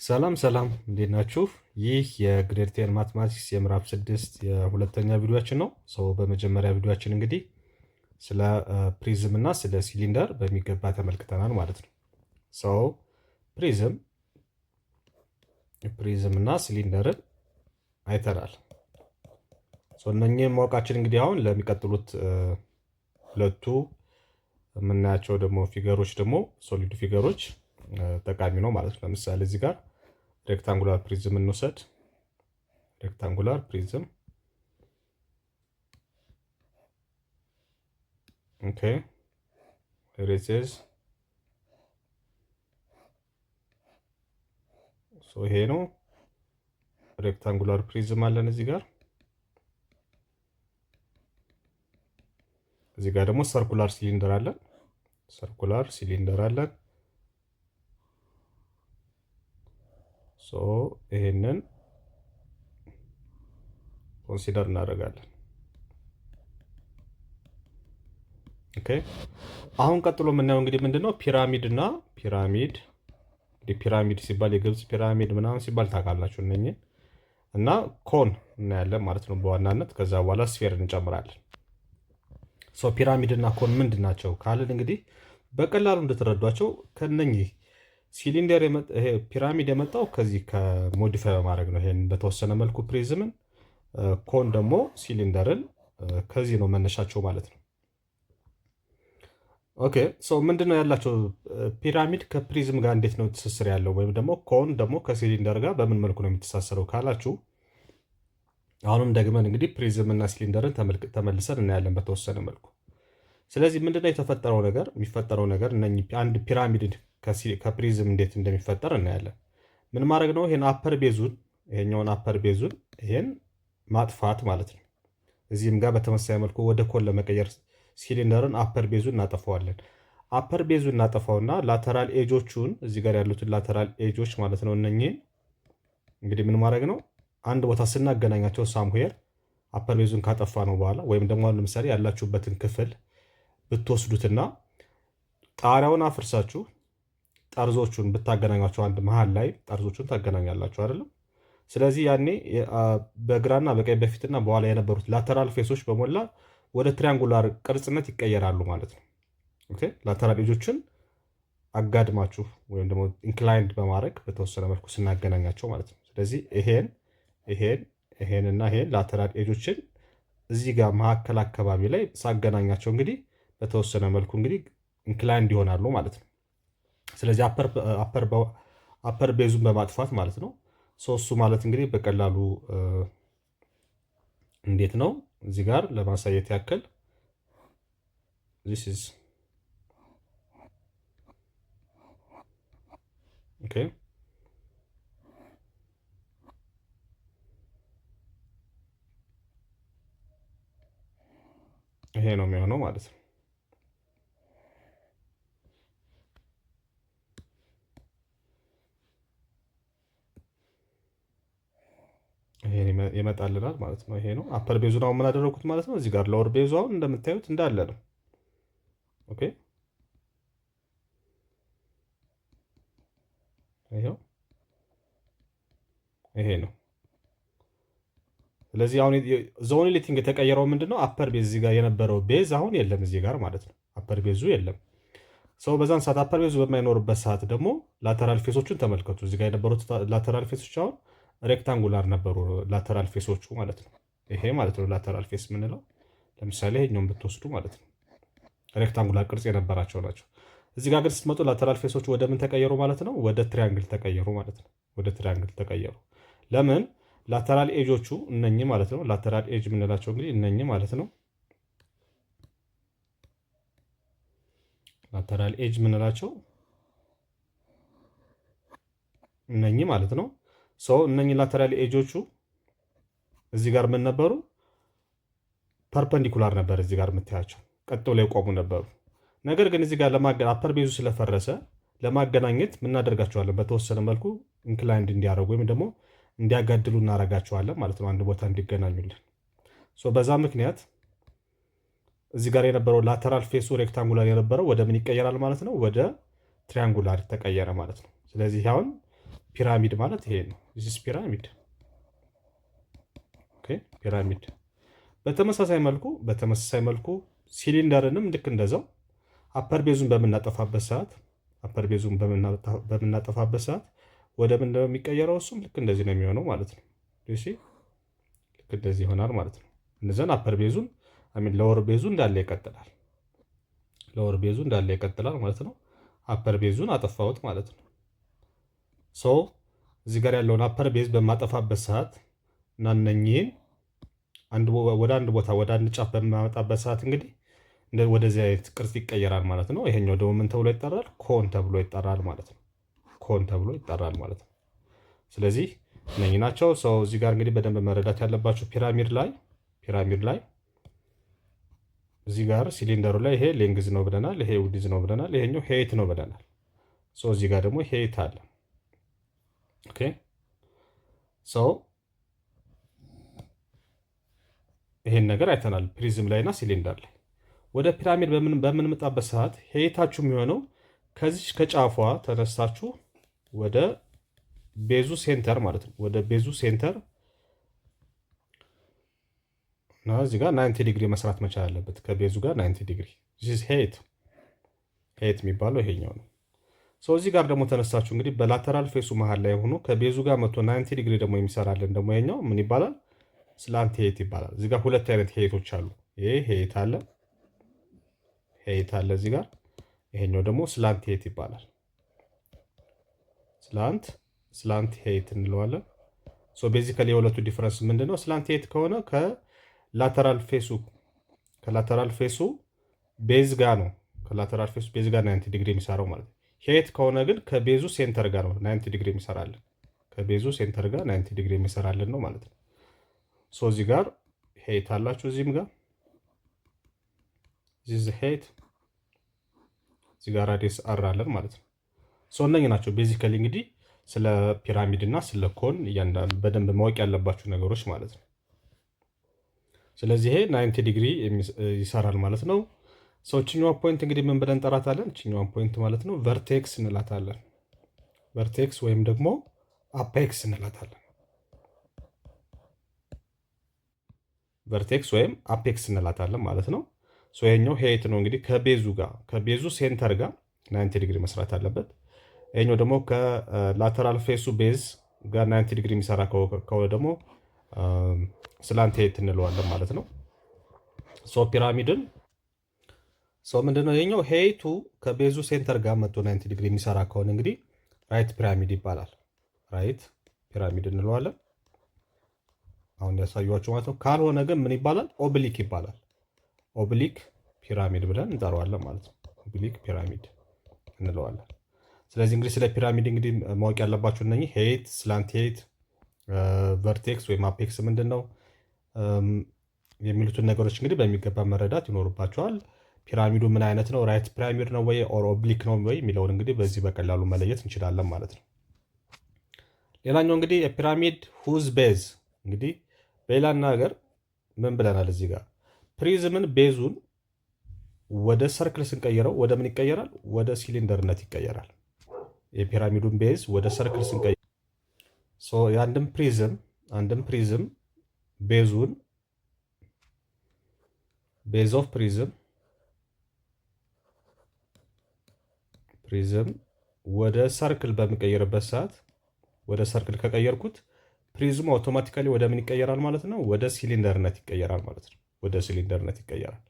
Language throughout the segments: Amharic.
ሰላም ሰላም እንዴት ናችሁ? ይህ የግሬድ 10 ማትማቲክስ የምዕራፍ 6 የሁለተኛ ቪዲዮአችን ነው። በመጀመሪያ ቪዲዮአችን እንግዲህ ስለ ፕሪዝም እና ስለ ሲሊንደር በሚገባ ተመልክተናል ማለት ነው። ፕሪዝም እና ሲሊንደርን አይተናል። እነኚህም ማወቃችን እንግዲህ አሁን ለሚቀጥሉት ሁለቱ የምናያቸው ደግሞ ፊገሮች ደግሞ ሶሊድ ፊገሮች ጠቃሚ ነው ማለት ነው። ለምሳሌ እዚህ ጋር ሬክታንጉላር ፕሪዝም እንውሰድ። ሬክታንጉላር ፕሪዝም ኦኬ ሬሴዝ ይሄ ነው ሬክታንጉላር ፕሪዝም አለን እዚህ ጋር። እዚህ ጋር ደግሞ ሰርኩላር ሲሊንደር አለን። ሰርኩላር ሲሊንደር አለን። ይሄንን ኮንሲደር እናደርጋለን። ኦኬ አሁን ቀጥሎ የምናየው እንግዲህ ምንድነው ፒራሚድ እና ፒራሚድ። እንግዲህ ፒራሚድ ሲባል የግብፅ ፒራሚድ ምናምን ሲባል ታውቃላችሁ እነኚህ እና ኮን እናያለን ማለት ነው በዋናነት። ከዛ በኋላ ስፌር እንጨምራለን። ፒራሚድ እና ኮን ምንድን ናቸው ካልን እንግዲህ በቀላሉ እንድትረዷቸው ከነኚህ ሲሊንደር ይሄ ፒራሚድ የመጣው ከዚህ ከሞዲፋይ በማድረግ ነው። ይሄን በተወሰነ መልኩ ፕሪዝምን፣ ኮን ደግሞ ሲሊንደርን ከዚህ ነው መነሻቸው ማለት ነው። ኦኬ ምንድነው ያላቸው? ፒራሚድ ከፕሪዝም ጋር እንዴት ነው ትስስር ያለው? ወይም ደግሞ ኮን ደግሞ ከሲሊንደር ጋር በምን መልኩ ነው የሚተሳሰረው ካላችሁ አሁንም ደግመን እንግዲህ ፕሪዝም እና ሲሊንደርን ተመልሰን እናያለን በተወሰነ መልኩ። ስለዚህ ምንድነው የተፈጠረው ነገር? የሚፈጠረው ነገር እነኚህ አንድ ፒራሚድ ከፕሪዝም እንዴት እንደሚፈጠር እናያለን። ምን ማድረግ ነው? ይሄን አፐር ቤዙን ይሄኛውን አፐር ቤዙን ይሄን ማጥፋት ማለት ነው። እዚህም ጋር በተመሳሳይ መልኩ ወደ ኮን ለመቀየር ሲሊንደርን አፐር ቤዙን እናጠፋዋለን። አፐር ቤዙን እናጠፋውና ላተራል ኤጆቹን እዚህ ጋር ያሉትን ላተራል ኤጆች ማለት ነው እነኚህን እንግዲህ ምን ማድረግ ነው? አንድ ቦታ ስናገናኛቸው ሳምዌር አፐር ቤዙን ካጠፋ ነው በኋላ ወይም ደግሞ ለምሳሌ ያላችሁበትን ክፍል ብትወስዱትና ጣሪያውን አፍርሳችሁ ጠርዞቹን ብታገናኟቸው አንድ መሃል ላይ ጠርዞቹን ታገናኛላችሁ አይደለም። ስለዚህ ያኔ በግራና በቀኝ በፊትና በኋላ የነበሩት ላተራል ፌሶች በሞላ ወደ ትሪያንጉላር ቅርጽነት ይቀየራሉ ማለት ነው። ኦኬ ላተራል ኤጆችን አጋድማችሁ ወይም ደግሞ ኢንክላይንድ በማድረግ በተወሰነ መልኩ ስናገናኛቸው ማለት ነው። ስለዚህ ይሄንና ይሄን ላተራል ኤጆችን እዚህ ጋር መካከል አካባቢ ላይ ሳገናኛቸው እንግዲህ በተወሰነ መልኩ እንግዲህ ኢንክላይንድ ይሆናሉ ማለት ነው። ስለዚህ አፐር ቤዙን በማጥፋት ማለት ነው። እሱ ማለት እንግዲህ በቀላሉ እንዴት ነው እዚህ ጋር ለማሳየት ያክል this is okay ይሄ ነው የሚሆነው ማለት ነው። ይመጣልናል ማለት ነው። ይሄ ነው አፐር ቤዙን አሁን ምን አደረኩት ማለት ነው። እዚህ ጋር ሎወር ቤዙ አሁን እንደምታዩት እንዳለ ነው። ኦኬ ይሄ ነው። ስለዚህ አሁን ዞን ሊቲንግ የተቀየረው ምንድነው? አፐር ቤዝ እዚህ ጋር የነበረው ቤዝ አሁን የለም እዚህ ጋር ማለት ነው። አፐር ቤዙ የለም። በዛን ሰዓት አፐር ቤዙ በማይኖርበት ሰዓት ደግሞ ላተራል ፌሶቹን ተመልከቱ። እዚህ ጋር የነበሩት ላተራል ፌሶች አሁን ሬክታንጉላር ነበሩ ላተራል ፌሶቹ ማለት ነው። ይሄ ማለት ነው ላተራል ፌስ የምንለው። ለምሳሌ ይሄኛውን ብትወስዱ ማለት ነው ሬክታንጉላር ቅርጽ የነበራቸው ናቸው። እዚህ ጋር ግን ስትመጡ ላተራል ፌሶቹ ወደ ምን ተቀየሩ ማለት ነው? ወደ ትሪያንግል ተቀየሩ ማለት ነው። ወደ ትሪያንግል ተቀየሩ። ለምን? ላተራል ኤጆቹ እነኚህ ማለት ነው። ላተራል ኤጅ የምንላቸው እንግዲህ እነኚህ ማለት ነው። ላተራል ኤጅ የምንላቸው እነኚህ ማለት ነው። እነኚህ ላተራል ኤጆቹ እዚህ ጋር ምን ነበሩ? ፐርፐንዲኩላር ነበር። እዚህ ጋር የምታያቸው ቀጥ ብለው የቆሙ ነበሩ። ነገር ግን እዚህ ጋር አፐር ቤዙ ስለፈረሰ ለማገናኘት ምናደርጋቸዋለን? በተወሰነ መልኩ ኢንክላይንድ እንዲያደርጉ ወይም ደግሞ እንዲያጋድሉ እናደርጋቸዋለን ማለት ነው። አንድ ቦታ እንዲገናኙልን። በዛ ምክንያት እዚህ ጋር የነበረው ላተራል ፌሱ ሬክታንጉላር የነበረው ወደ ምን ይቀየራል ማለት ነው? ወደ ትሪያንጉላር ተቀየረ ማለት ነው። ስለዚህ አሁን ፒራሚድ ማለት ይሄ ነው። ዚስ ፒራሚድ ኦኬ፣ ፒራሚድ። በተመሳሳይ መልኩ ሲሊንደርንም ልክ እንደዛው አፐር ቤዙን በምናጠፋበት ሰዓት ወደ ምን ነው የሚቀየረው? እሱም ልክ እንደዚህ ነው የሚሆነው ማለት ነው። እሺ ልክ እንደዚህ ይሆናል ማለት ነው። እነዛን አፐር ቤዙን ለወር ቤዙ እንዳለ ይቀጥላል ማለት ነው። አፐር ቤዙን አጠፋሁት ማለት ነው። ሶ እዚህ ጋር ያለውን አፐር ቤዝ በማጠፋበት ሰዓት እና እነኚህን ወደ አንድ ጫፍ በማመጣበት ሰዓት እንግዲህ ወደዚህ አይነት ቅርጽ ይቀየራል ማለት ነው። ይሄኛው ደግሞ ምን ተብሎ ይጠራል? ኮን ተብሎ ይጠራል ማለት ነው። ስለዚህ እነኚህ ናቸው። ሰው እዚህ ጋር እንግዲህ በደንብ መረዳት ያለባቸው ፒራሚድ ላይ እዚህ ጋር ሲሊንደሩ ላይ ይሄ ሌንግዝ ነው ብለናል፣ ይሄ ዊድዝ ነው ብለናል፣ ይሄኛው ሄይት ነው ብለናል። ሶ እዚህ ጋር ደግሞ ሄይት አለ። ኦኬ ሶ ይሄን ነገር አይተናል ፕሪዝም ላይ እና ሲሊንደር ላይ። ወደ ፒራሚድ በምንመጣበት ሰዓት ሄይታችሁ የሚሆነው ከዚች ከጫፏ ተነስታችሁ ወደ ቤዙ ሴንተር ማለት ነው። ወደ ቤዙ ሴንተር እና እዚህ ጋር 90 ዲግሪ መስራት መቻል አለበት። ከቤዙ ጋር 90 ዲግሪ ሄይት የሚባለው ይሄኛው ነው። ሰው እዚህ ጋር ደግሞ ተነሳችሁ እንግዲህ በላተራል ፌሱ መሃል ላይ ሆኖ ከቤዙ ጋር መጥቶ 90 ዲግሪ ደግሞ የሚሰራልን ደግሞ ይሄኛው ምን ይባላል? ስላንት ሄይት ይባላል። እዚህ ጋር ሁለት አይነት ሄይቶች አሉ። ይሄ ሄይት አለ እዚህ ጋር፣ ይሄኛው ደግሞ ስላንት ሄይት ይባላል። ስላንት ሄይት እንለዋለን። ሶ ቤዚካሊ የሁለቱ ዲፈረንስ ምንድነው? ስላንት ሄይት ከሆነ ከላተራል ፌሱ ቤዝ ጋር ነው። ከላተራል ፌሱ ቤዝ ጋር 90 ዲግሪ የሚሰራው ማለት ነው። ሄይት ከሆነ ግን ከቤዙ ሴንተር ጋር ነው 90 ዲግሪ የሚሰራልን። ከቤዙ ሴንተር ጋር 90 ዲግሪ የሚሰራልን ነው ማለት ነው። ሶ እዚህ ጋር ሄይት አላችሁ፣ እዚህም ጋር እዚህ ሄይት፣ እዚህ ጋር ራዲየስ አር አለን ማለት ነው። ሶ እነኚህ ናቸው ቤዚካሊ እንግዲህ ስለ ፒራሚድ እና ስለ ኮን እያንዳንዱ በደንብ ማወቅ ያለባችሁ ነገሮች ማለት ነው። ስለዚህ ይሄ 90 ዲግሪ ይሰራል ማለት ነው። ችኛዋ ፖይንት እንግዲህ ምን ብለን እንጠራታለን? ችኛዋ ፖይንት ማለት ነው ቨርቴክስ እንላታለን። ቨርቴክስ ወይም ደግሞ አፔክስ እንላታለን። ቨርቴክስ ወይም አፔክስ እንላታለን ማለት ነው። ይሄኛው ሄይት ነው እንግዲህ ከቤዙ ሴንተር ጋር 90 ዲግሪ መስራት አለበት። ይሄኛው ደግሞ ከላተራል ፌሱ ቤዝ ጋር 90 ዲግሪ የሚሰራ ከሆነ ደግሞ ስላንት ሄይት እንለዋለን ማለት ነው። ፒራሚድን ምንድነው ይሄኛው ሄይቱ ከቤዙ ሴንተር ጋር መጥቶ 90 ዲግሪ የሚሰራ ከሆነ እንግዲህ ራይት ፒራሚድ ይባላል። ራይት ፒራሚድ እንለዋለን አሁን ያሳዩዋችሁ ማለት ነው። ካልሆነ ግን ምን ይባላል? ኦብሊክ ይባላል። ኦብሊክ ፒራሚድ ብለን እንጠራዋለን ማለት ነው። ኦብሊክ ፒራሚድ እንለዋለን። ስለዚህ እንግዲህ ስለ ፒራሚድ እንግዲህ ማወቅ ያለባችሁ እነኚህ ሄይት፣ ስላንት ሄይት፣ ቨርቴክስ ወይም አፔክስ ምንድን ነው የሚሉትን ነገሮች እንግዲህ በሚገባ መረዳት ይኖርባቸዋል። ፒራሚዱ ምን አይነት ነው? ራይት ፒራሚድ ነው ወይ ኦር ኦብሊክ ነው ወይ የሚለውን እንግዲህ በዚህ በቀላሉ መለየት እንችላለን ማለት ነው። ሌላኛው እንግዲህ የፒራሚድ ሁዝ ቤዝ እንግዲህ በሌላ ነገር ምን ብለናል? እዚህ ጋር ፕሪዝምን ቤዙን ወደ ሰርክል ስንቀይረው ወደ ምን ይቀየራል? ወደ ሲሊንደርነት ይቀየራል። የፒራሚዱን ቤዝ ወደ ሰርክል ስንቀይረው የአንድም ፕሪዝም ቤዙን ቤዝ ኦፍ ፕሪዝም ወደ ሰርክል በሚቀየርበት ሰዓት ወደ ሰርክል ከቀየርኩት ፕሪዝሙ አውቶማቲካሊ ወደ ምን ይቀየራል ማለት ነው? ወደ ሲሊንደርነት ይቀየራል ማለት ነው። ወደ ሲሊንደርነት ይቀየራል።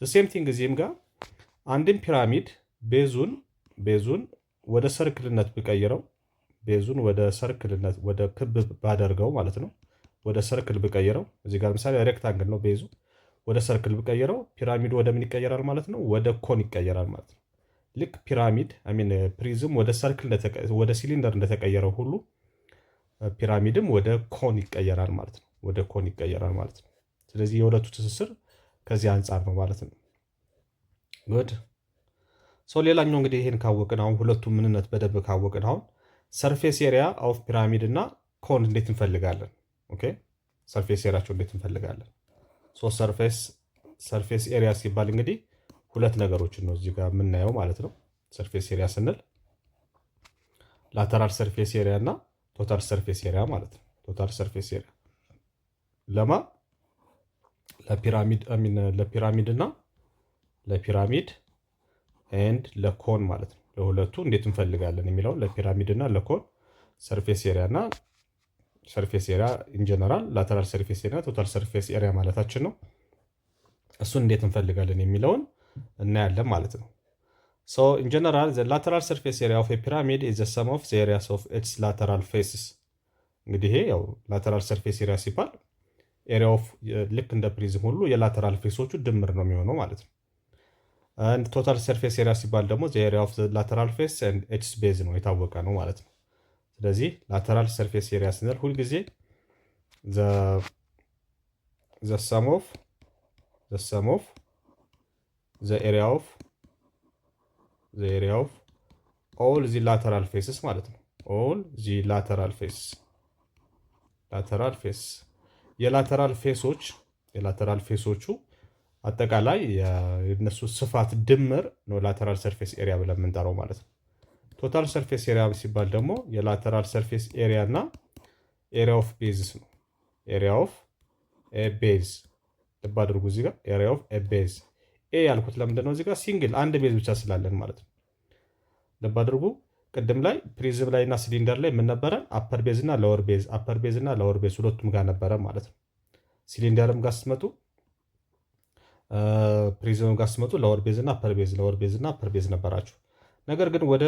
ሴም ቲንግ እዚህም ጋር አንድን ፒራሚድ ቤዙን ወደ ሰርክልነት ብቀይረው ቤዙን ወደ ሰርክልነት ወደ ክብ ባደርገው ማለት ነው። ወደ ሰርክል ብቀይረው እዚህ ጋር ምሳሌ ሬክታንግል ነው ቤዙ። ወደ ሰርክል ብቀይረው ፒራሚዱ ወደ ምን ይቀየራል ማለት ነው? ወደ ኮን ይቀየራል ማለት ነው። ልክ ፕሪዝም ወደ ሰርክል ወደ ሲሊንደር እንደተቀየረው ሁሉ ፒራሚድም ወደ ኮን ይቀየራል ማለት ነው። ወደ ኮን ይቀየራል ማለት ነው። ስለዚህ የሁለቱ ትስስር ከዚህ አንጻር ነው ማለት ነው። ጉድ ሌላኛው እንግዲህ ይሄን ካወቅን አሁን ሁለቱም ምንነት በደንብ ካወቅን አሁን ሰርፌስ ኤሪያ ኦፍ ፒራሚድ እና ኮን እንዴት እንፈልጋለን? ኦኬ ሰርፌስ ኤሪያቸው እንዴት እንፈልጋለን? ሰርፌስ ኤሪያ ሲባል እንግዲህ ሁለት ነገሮችን ነው እዚህ ጋር የምናየው ማለት ነው። ሰርፌስ ኤሪያ ስንል ላተራል ሰርፌስ ኤሪያ እና ቶታል ሰርፌስ ኤሪያ ማለት ነው። ቶታል ሰርፌስ ኤሪያ ለማ ለፒራሚድ እና ለፒራሚድ ኤንድ ለኮን ማለት ነው። ለሁለቱ እንዴት እንፈልጋለን የሚለውን ለፒራሚድ እና ለኮን ሰርፌስ ኤሪያ እና ሰርፌስ ኤሪያ ኢንጀነራል ላተራል ሰርፌስ ኤሪያ ቶታል ሰርፌስ ኤሪያ ማለታችን ነው። እሱን እንዴት እንፈልጋለን የሚለውን እናያለን ማለት ነው። ሶ ኢን ጀነራል ዘ ላተራል ሰርፌስ ኤሪያ ኦፍ ኤ ፒራሚድ ኢዝ ዘ ሰም ኦፍ ዘ ኤሪያስ ኦፍ ኢትስ ላተራል ፌስስ። እንግዲህ ይሄ ያው ላተራል ሰርፌስ ኤሪያ ሲባል ኤሪያ ኦፍ ልክ እንደ ፕሪዝም ሁሉ የላተራል ፌሶቹ ድምር ነው የሚሆነው ማለት ነው። አንድ ቶታል ሰርፌስ ኤሪያ ሲባል ደግሞ ዘ ኤሪያ ኦፍ ዘ ላተራል ፌስ ኤንድ ኢትስ ቤዝ ነው፣ የታወቀ ነው ማለት ነው። ስለዚህ ላተራል ሰርፌስ ኤሪያ ስንል ሁልጊዜ ዘ ሰም ኦፍ ዘ ኤሪያ ኦፍ ኦል ዚ ላተራል ፌስስ ማለት ነው። ኦል ዚ ላተራል ፌስ የላተራል ፌሶቹ አጠቃላይ የነሱ ስፋት ድምር ነው ላተራል ሰርፌስ ኤሪያ ብለን የምንጠራው ማለት ነው። ቶታል ሰርፌስ ኤሪያ ሲባል ደግሞ የላተራል ሰርፌስ ኤሪያ እና ኤሪያ ኦፍ ቤዝስ ነው። ኤሪያ ኦፍ ቤዝ ልብ አድርጉ እዚህ ጋር ኤሪያ ኦፍ ቤዝ። ኤ ያልኩት ለምንድን ነው? እዚህ ጋር ሲንግል አንድ ቤዝ ብቻ ስላለን ማለት ነው። ልብ አድርጉ ቅድም ላይ ፕሪዝም ላይ እና ሲሊንደር ላይ ምን ነበረ? አፐር ቤዝ እና ሎወር ቤዝ፣ አፐር ቤዝ እና ሎወር ቤዝ ሁለቱም ጋር ነበረ ማለት ነው። ሲሊንደርም ጋር ስትመጡ ፕሪዝም ጋር ስትመጡ ሎወር ቤዝ እና አፐር ቤዝ፣ ሎወር ቤዝ እና አፐር ቤዝ ነበራችሁ። ነገር ግን ወደ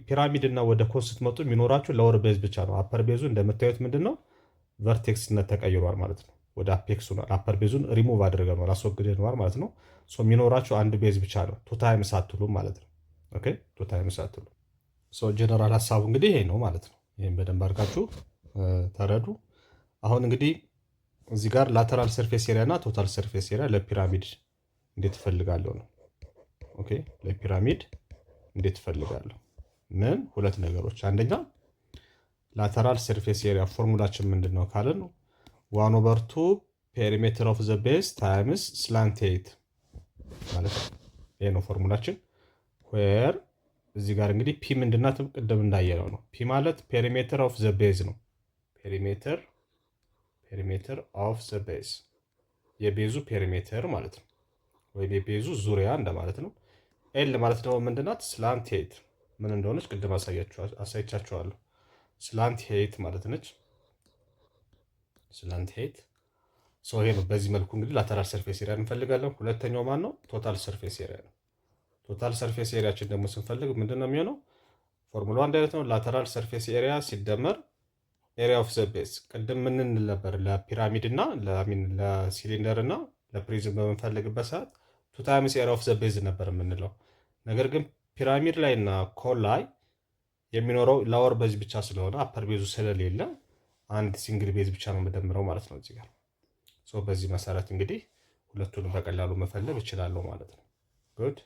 ፒራሚድ እና ወደ ኮን ስትመጡ የሚኖራችሁ ሎወር ቤዝ ብቻ ነው። አፐር ቤዙ እንደምታዩት ምንድን ነው ቨርቴክስነት ተቀይሯል ማለት ነው። ወደ አፔክሱ አፐር ቤዙን ሪሙቭ አድርገነዋል፣ አስወግደነዋል ማለት ነው። ሶ የሚኖራችሁ አንድ ቤዝ ብቻ ነው። ቱ ታይምስ አትሉም ማለት ነው። ኦኬ ቱ ታይምስ አትሉም። ሶ ጀነራል ሀሳቡ እንግዲህ ይሄ ነው ማለት ነው። ይህም በደንብ አድርጋችሁ ተረዱ። አሁን እንግዲህ እዚህ ጋር ላተራል ሰርፌስ ኤሪያ እና ቶታል ሰርፌስ ኤሪያ ለፒራሚድ እንዴት እፈልጋለሁ ነው። ኦኬ ለፒራሚድ እንዴት እፈልጋለሁ? ምን ሁለት ነገሮች። አንደኛ ላተራል ሰርፌስ ኤሪያ ፎርሙላችን ምንድን ነው ካለን 1/2 ፔሪሜትር ኦፍ ዘ ቤዝ ታይምስ ስላንት ኤይት ማለት ነው። ይሄ ነው ፎርሙላችን። ዌር እዚህ ጋር እንግዲህ ፒ ምንድናት? ቅድም እንዳየነው ነው። ፒ ማለት ፔሪሜትር ኦፍ ዘ ቤዝ ነው። ፔሪሜትር ኦፍ ዘ ቤዝ የቤዙ ፔሪሜትር ማለት ነው፣ ወይም የቤዙ ዙሪያ እንደማለት ነው። ኤል ማለት ደግሞ ምንድናት? ስላንት ኤይት ምን እንደሆነች ቅድም አሳይቻችኋለሁ። ስላንት ኤይት ማለት ነች። ስላንት ኤይት ሰው ይሄ ነው። በዚህ መልኩ እንግዲህ ላተራል ሰርፌስ ኤሪያ እንፈልጋለን። ሁለተኛው ማን ነው? ቶታል ሰርፌስ ኤሪያ ነው። ቶታል ሰርፌስ ኤሪያችን ደግሞ ስንፈልግ ምንድን ነው የሚሆነው? ፎርሙላ አንድ አይነት ነው። ላተራል ሰርፌስ ኤሪያ ሲደመር ኤሪያ ኦፍ ዘ ቤዝ። ቅድም ምን እንል ነበር? ለፒራሚድ እና ለሲሊንደር እና ለፕሪዝም በምንፈልግበት ሰዓት ቱ ታይምስ ኤሪያ ኦፍ ዘ ቤዝ ነበር የምንለው። ነገር ግን ፒራሚድ ላይ እና ኮን ላይ የሚኖረው ላወር ቤዝ ብቻ ስለሆነ አፐር ቤዙ ስለሌለ አንድ ሲንግል ቤዝ ብቻ ነው የምደምረው ማለት ነው እዚህ ጋር። በዚህ መሰረት እንግዲህ ሁለቱንም በቀላሉ መፈለግ እችላለሁ ማለት ነው። ጉድ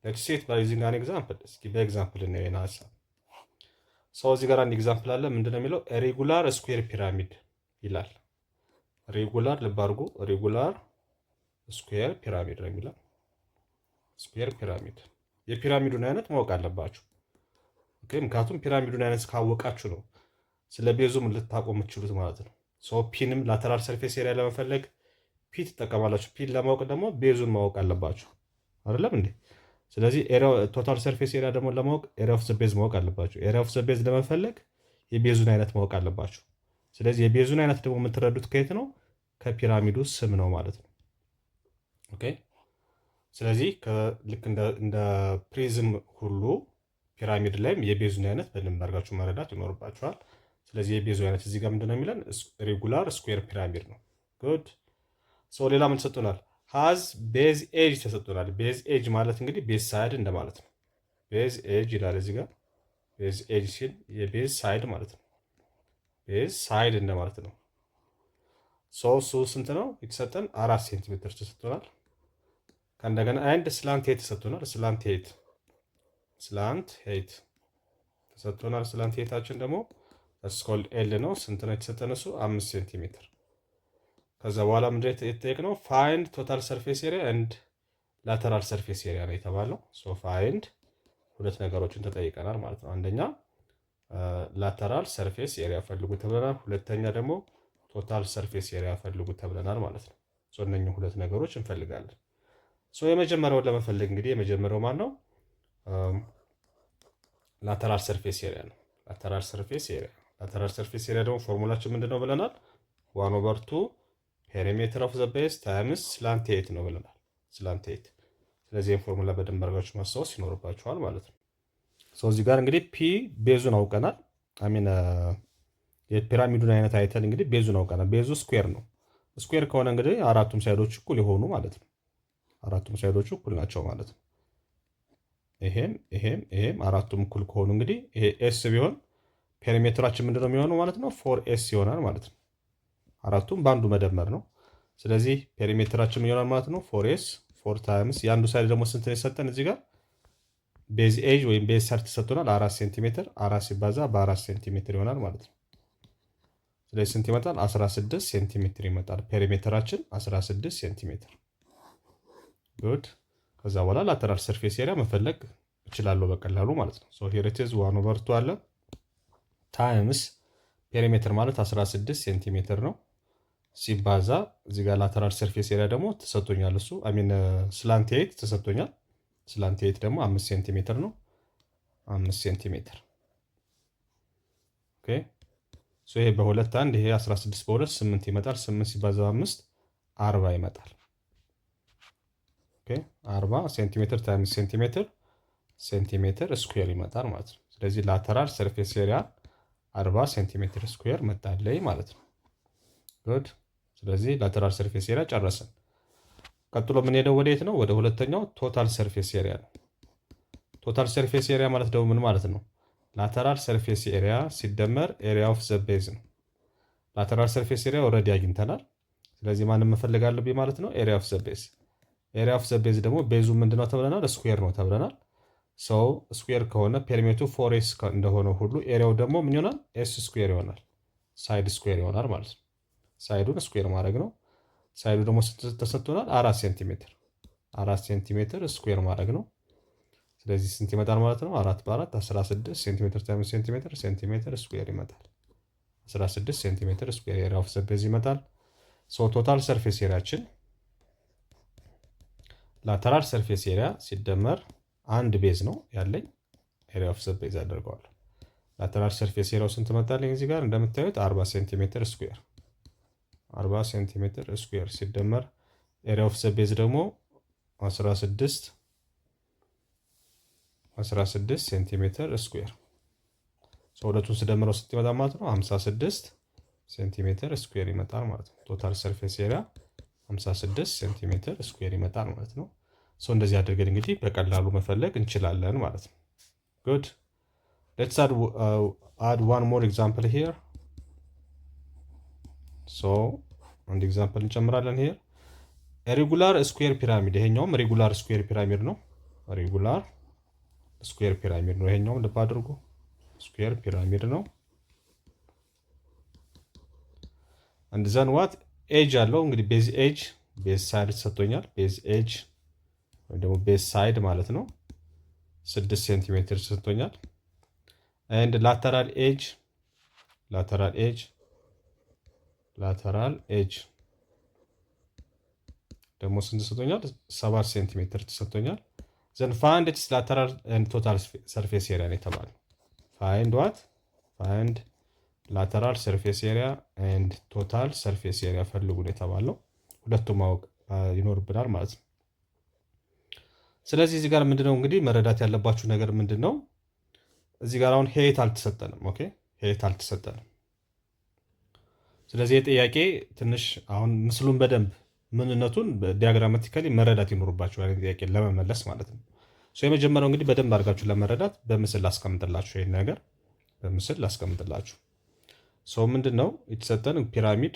ሌትስ ሲ ኢት ባይ ዩዚንግ አን ኤግዛምፕል። እስኪ በኤግዛምፕል እናየው ይሄን ሀሳብ። እዚህ ጋር አንድ ኤግዛምፕል አለ። ምንድነው የሚለው? ሬጉላር ስኩዌር ፒራሚድ ይላል። ሬጉላር ልብ አድርጉ፣ ሬጉላር ስኩዌር ፒራሚድ ነው የሚለው። ስኩዌር ፒራሚድ የፒራሚዱን አይነት ማወቅ አለባችሁ። ኦኬ ምክንያቱም ፒራሚዱን አይነት ካወቃችሁ ነው ስለ ቤዙም ልታውቁ የምትችሉት ማለት ነው። ፒንም ላተራል ሰርፌስ ኤሪያ ለመፈለግ ፒ ትጠቀማላችሁ። ፒን ለማወቅ ደግሞ ቤዙን ማወቅ አለባችሁ አይደለም እንዴ? ስለዚህ ቶታል ሰርፌስ ኤሪያ ደግሞ ለማወቅ ኤሪያ ኦፍ ዘ ቤዝ ማወቅ አለባችሁ። ኤሪያ ኦፍ ዘ ቤዝ ለመፈለግ የቤዙን አይነት ማወቅ አለባችሁ። ስለዚህ የቤዙን አይነት ደግሞ የምትረዱት ከየት ነው? ከፒራሚዱ ስም ነው ማለት ነው። ኦኬ ስለዚህ ልክ እንደ ፕሪዝም ሁሉ ፒራሚድ ላይም የቤዙን አይነት በደንብ አድርጋችሁ መረዳት ይኖርባችኋል። ስለዚህ የቤዙ አይነት እዚህ ጋር ምንድነው የሚለን? ሬጉላር ስኩዌር ፒራሚድ ነው። ጉድ ሌላ ምን ተሰጥቶናል? ሃዝ ቤዝ ኤጅ ተሰጥቶናል። ቤዝ ኤጅ ማለት እንግዲህ ቤዝ ሳይድ እንደማለት ነው። ቤዝ ኤጅ ይላል እዚህ ጋር። ቤዝ ኤጅ ሲል የቤዝ ሳይድ ማለት ነው። ቤዝ ሳይድ እንደማለት ነው። እሱ ስንት ነው የተሰጠን? 4 ሴንቲሜትር ተሰጥቶናል። ከእንደገና አንድ ስላንት ኤይት ተሰጥቶናል። ስላንት ኤይት ተሰጥቶናል። ስላንት ኤይታችን ደግሞ ስኮል ኤል ነው። ስንት ነው የተሰጠን? እሱ 5 ሴንቲሜትር። ከዛ በኋላ ምንድን ነው የተጠየቅነው? ፋይንድ ቶታል ሰርፌስ ኤሪያ ኤንድ ላተራል ሰርፌስ ኤሪያ ነው የተባለው። ፋይንድ ሁለት ነገሮችን ተጠይቀናል ማለት ነው። አንደኛ ላተራል ሰርፌስ ኤሪያ ፈልጉ ተብለናል። ሁለተኛ ደግሞ ቶታል ሰርፌስ ኤሪያ ፈልጉ ተብለናል ማለት ነው። እነኚህ ሁለት ነገሮች እንፈልጋለን። የመጀመሪያውን ለመፈለግ እንግዲህ የመጀመሪያው ማን ነው? ላተራል ሰርፌስ ኤሪያ ነው። ላተራል ሰርፌስ ኤሪያ ደግሞ ፎርሙላችን ምንድን ነው ብለናል? 1/2 ፔሪሜትር ኦፍ ዘ ቤዝ ታይምስ ስላንት 8 ነው ብለናል። ስላንት 8። ስለዚህ ፎርሙላ በደንብ አድርጋችሁ ማስታወስ ይኖርባችኋል ማለት ነው። እዚህ ጋር እንግዲህ ፒ ቤዙን አውቀናል። አሚን የፒራሚዱን አይነት አይተን እንግዲህ ቤዙን አውቀናል። ቤዙ ስኩዌር ነው። ስኩዌር ከሆነ እንግዲህ አራቱም ሳይዶች እኩል የሆኑ ማለት ነው። አራቱም ሳይዶች እኩል ናቸው ማለት ነው። ይሄም አራቱም እኩል ከሆኑ እንግዲህ ይሄ ኤስ ቢሆን ፔሪሜትራችን ምንድነው የሚሆነው ማለት ነው? 4ኤስ ይሆናል ማለት ነው። አራቱም በአንዱ መደመር ነው። ስለዚህ ፔሪሜትራችን ምን ይሆናል ማለት ነው? 4ኤስ 4 ታይምስ የአንዱ ሳይድ ደግሞ ስንት ነው የሰጠን እዚህ ጋር? ቤዝ ኤጅ ወይም ቤዝ ሰር ተሰጥቶናል 4 ሴንቲሜትር። 4 ሲባዛ በ4 ሴንቲሜትር ይሆናል ማለት ነው። ስለዚህ ስንት ይመጣል? 16 ሴንቲሜትር ይመጣል። ፔሪሜትራችን 16 ሴንቲሜትር። ጉድ። ከዛ በኋላ ላተራል ሰርፌስ ኤሪያ መፈለግ እችላለሁ በቀላሉ ማለት ነው። ሂር ኢት ኢዝ 1/2 አለ ታይምስ ፔሪሜትር ማለት 16 ሴንቲሜትር ነው ሲባዛ እዚህ ጋር ላተራል ሰርፌስ ኤሪያ ደግሞ ተሰጥቶኛል። እሱ አሚን ስላንት 8 ተሰጥቶኛል። ስላንት 8 ደግሞ 5 ሴንቲሜትር ነው። 5 ሴንቲሜትር ኦኬ። ይሄ በሁለት አንድ ይሄ 16 በሁለት 8 ይመጣል። 8 ሲባዛ 5 40 ይመጣል። ኦኬ 40 ሴንቲሜትር ታይምስ ሴንቲሜትር ስኩዌር ይመጣል ማለት ነው። ስለዚህ ላተራል ሰርፌስ ኤሪያ 40 ሴንቲሜትር ስኩዌር መጣለይ ማለት ነው። ጉድ። ስለዚህ ላተራል ሰርፌስ ኤሪያ ጨረስን። ቀጥሎ ምን ሄደው ወዴት ነው? ወደ ሁለተኛው ቶታል ሰርፌስ ኤሪያ ነው። ቶታል ሰርፌስ ኤሪያ ማለት ደግሞ ምን ማለት ነው? ላተራል ሰርፌስ ኤሪያ ሲደመር ኤሪያ ኦፍ ዘ ቤዝ ነው። ላተራል ሰርፌስ ኤሪያ ኦልሬዲ አግኝተናል። ስለዚህ ማንም መፈለግ አለብኝ ማለት ነው? ኤሪያ ኦፍ ዘ ቤዝ። ኤሪያ ኦፍ ዘ ቤዝ ደግሞ ቤዙ ምንድነው ተብለናል? ስኩዌር ነው ተብለናል። ስኩዌር ከሆነ ፔሪሜቱ 4ኤስ እንደሆነ ሁሉ ኤሪያው ደግሞ ምን ይሆናል? ኤስ ስኩዌር ይሆናል። ሳይድ ስኩዌር ይሆናል ማለት ነው። ሳይዱን ስኩዌር ማድረግ ነው። ሳይዱ ደግሞ ተሰጥቶናል 4 ሴንቲሜትር 4 ሴንቲሜትር ስኩዌር ማድረግ ነው። ስለዚህ ስንት ይመጣል ማለት ነው? 4 በ4 16 ሴንቲሜትር ታይምስ ሴንቲሜትር ስኩዌር ይመጣል። 16 ሴንቲሜትር ስኩዌር ኤሪያ ኦፍ ዘ ቤዝ ይመጣል። ቶታል ሰርፌስ ኤሪያችን ላተራል ሰርፌስ ኤሪያ ሲደመር አንድ ቤዝ ነው ያለኝ ኤሪያ ኦፍ ዘ ቤዝ አደርገዋለሁ። ላተራል ሰርፌስ ኤሪያው ስንት መጣልኝ? እዚህ ጋር እንደምታዩት 40 ሴንቲሜትር ስኩዌር 40 ሴንቲሜትር ስኩዌር ሲደመር ኤሪያ ኦፍ ዘ ቤዝ ደግሞ 16 ሴንቲሜትር ስኩዌር ሁለቱን ስደምረው ስንት ይመጣል ማለት ነው? 56 ሴንቲሜትር ስኩዌር ይመጣል ማለት ነው። ቶታል ሰርፌስ ኤሪያ 56 ሴንቲሜትር ስኩዌር ይመጣል ማለት ነው። እንደዚህ አድርገን እንግዲህ በቀላሉ መፈለግ እንችላለን ማለት ነው። ጉድ ሌትስ አድ ዋን ሞር ኤግዛምፕል ሂር። አንድ ኤግዛምፕል እንጨምራለን ሂር። ሬጉላር ስኩዌር ፒራሚድ። ይሄኛውም ሬጉላር ስኩዌር ፒራሚድ ነው። ሬጉላር ስኩዌር ፒራሚድ ነው። ይሄኛውም ልብ አድርጉ ስኩዌር ፒራሚድ ነው። አንድ ዘን ዋት ኤጅ አለው እንግዲህ ቤዝ ኤጅ ቤዝ ሳይድ ተሰጥቶኛል። ቤዝ ኤጅ ወይ ደግሞ ቤዝ ሳይድ ማለት ነው 6 ሴንቲሜትር ተሰጥቶኛል። ኤንድ ላተራል ኤጅ ደግሞ ስንት ተሰጥቶኛል? 7 ሴንቲሜትር ተሰጥቶኛል። ዘን ፋይንድ ኢትስ ላተራል ኤንድ ቶታል ሰርፌስ ኤሪያ ነው የተባለው። ፋይንድ ላተራል ሰርፌስ ኤሪያ ኤንድ ቶታል ሰርፌስ ኤሪያ ፈልጉ ነው የተባለው። ሁለቱም ማወቅ ይኖርብናል ማለት ነው። ስለዚህ እዚህ ጋር ምንድነው እንግዲህ መረዳት ያለባችሁ ነገር ምንድነው? እዚህ ጋር አሁን ሄይት አልተሰጠንም። ኦኬ ሄይት አልተሰጠንም። ስለዚህ የጥያቄ ትንሽ አሁን ምስሉን በደንብ ምንነቱን ዲያግራማቲካሊ መረዳት ይኖርባችኋል ጥያቄ ለመመለስ ማለት ነው። የመጀመሪያው እንግዲህ በደንብ አድርጋችሁ ለመረዳት በምስል ላስቀምጥላችሁ። ይሄን ነገር በምስል ላስቀምጥላችሁ። ምንድነው የተሰጠን ፒራሚድ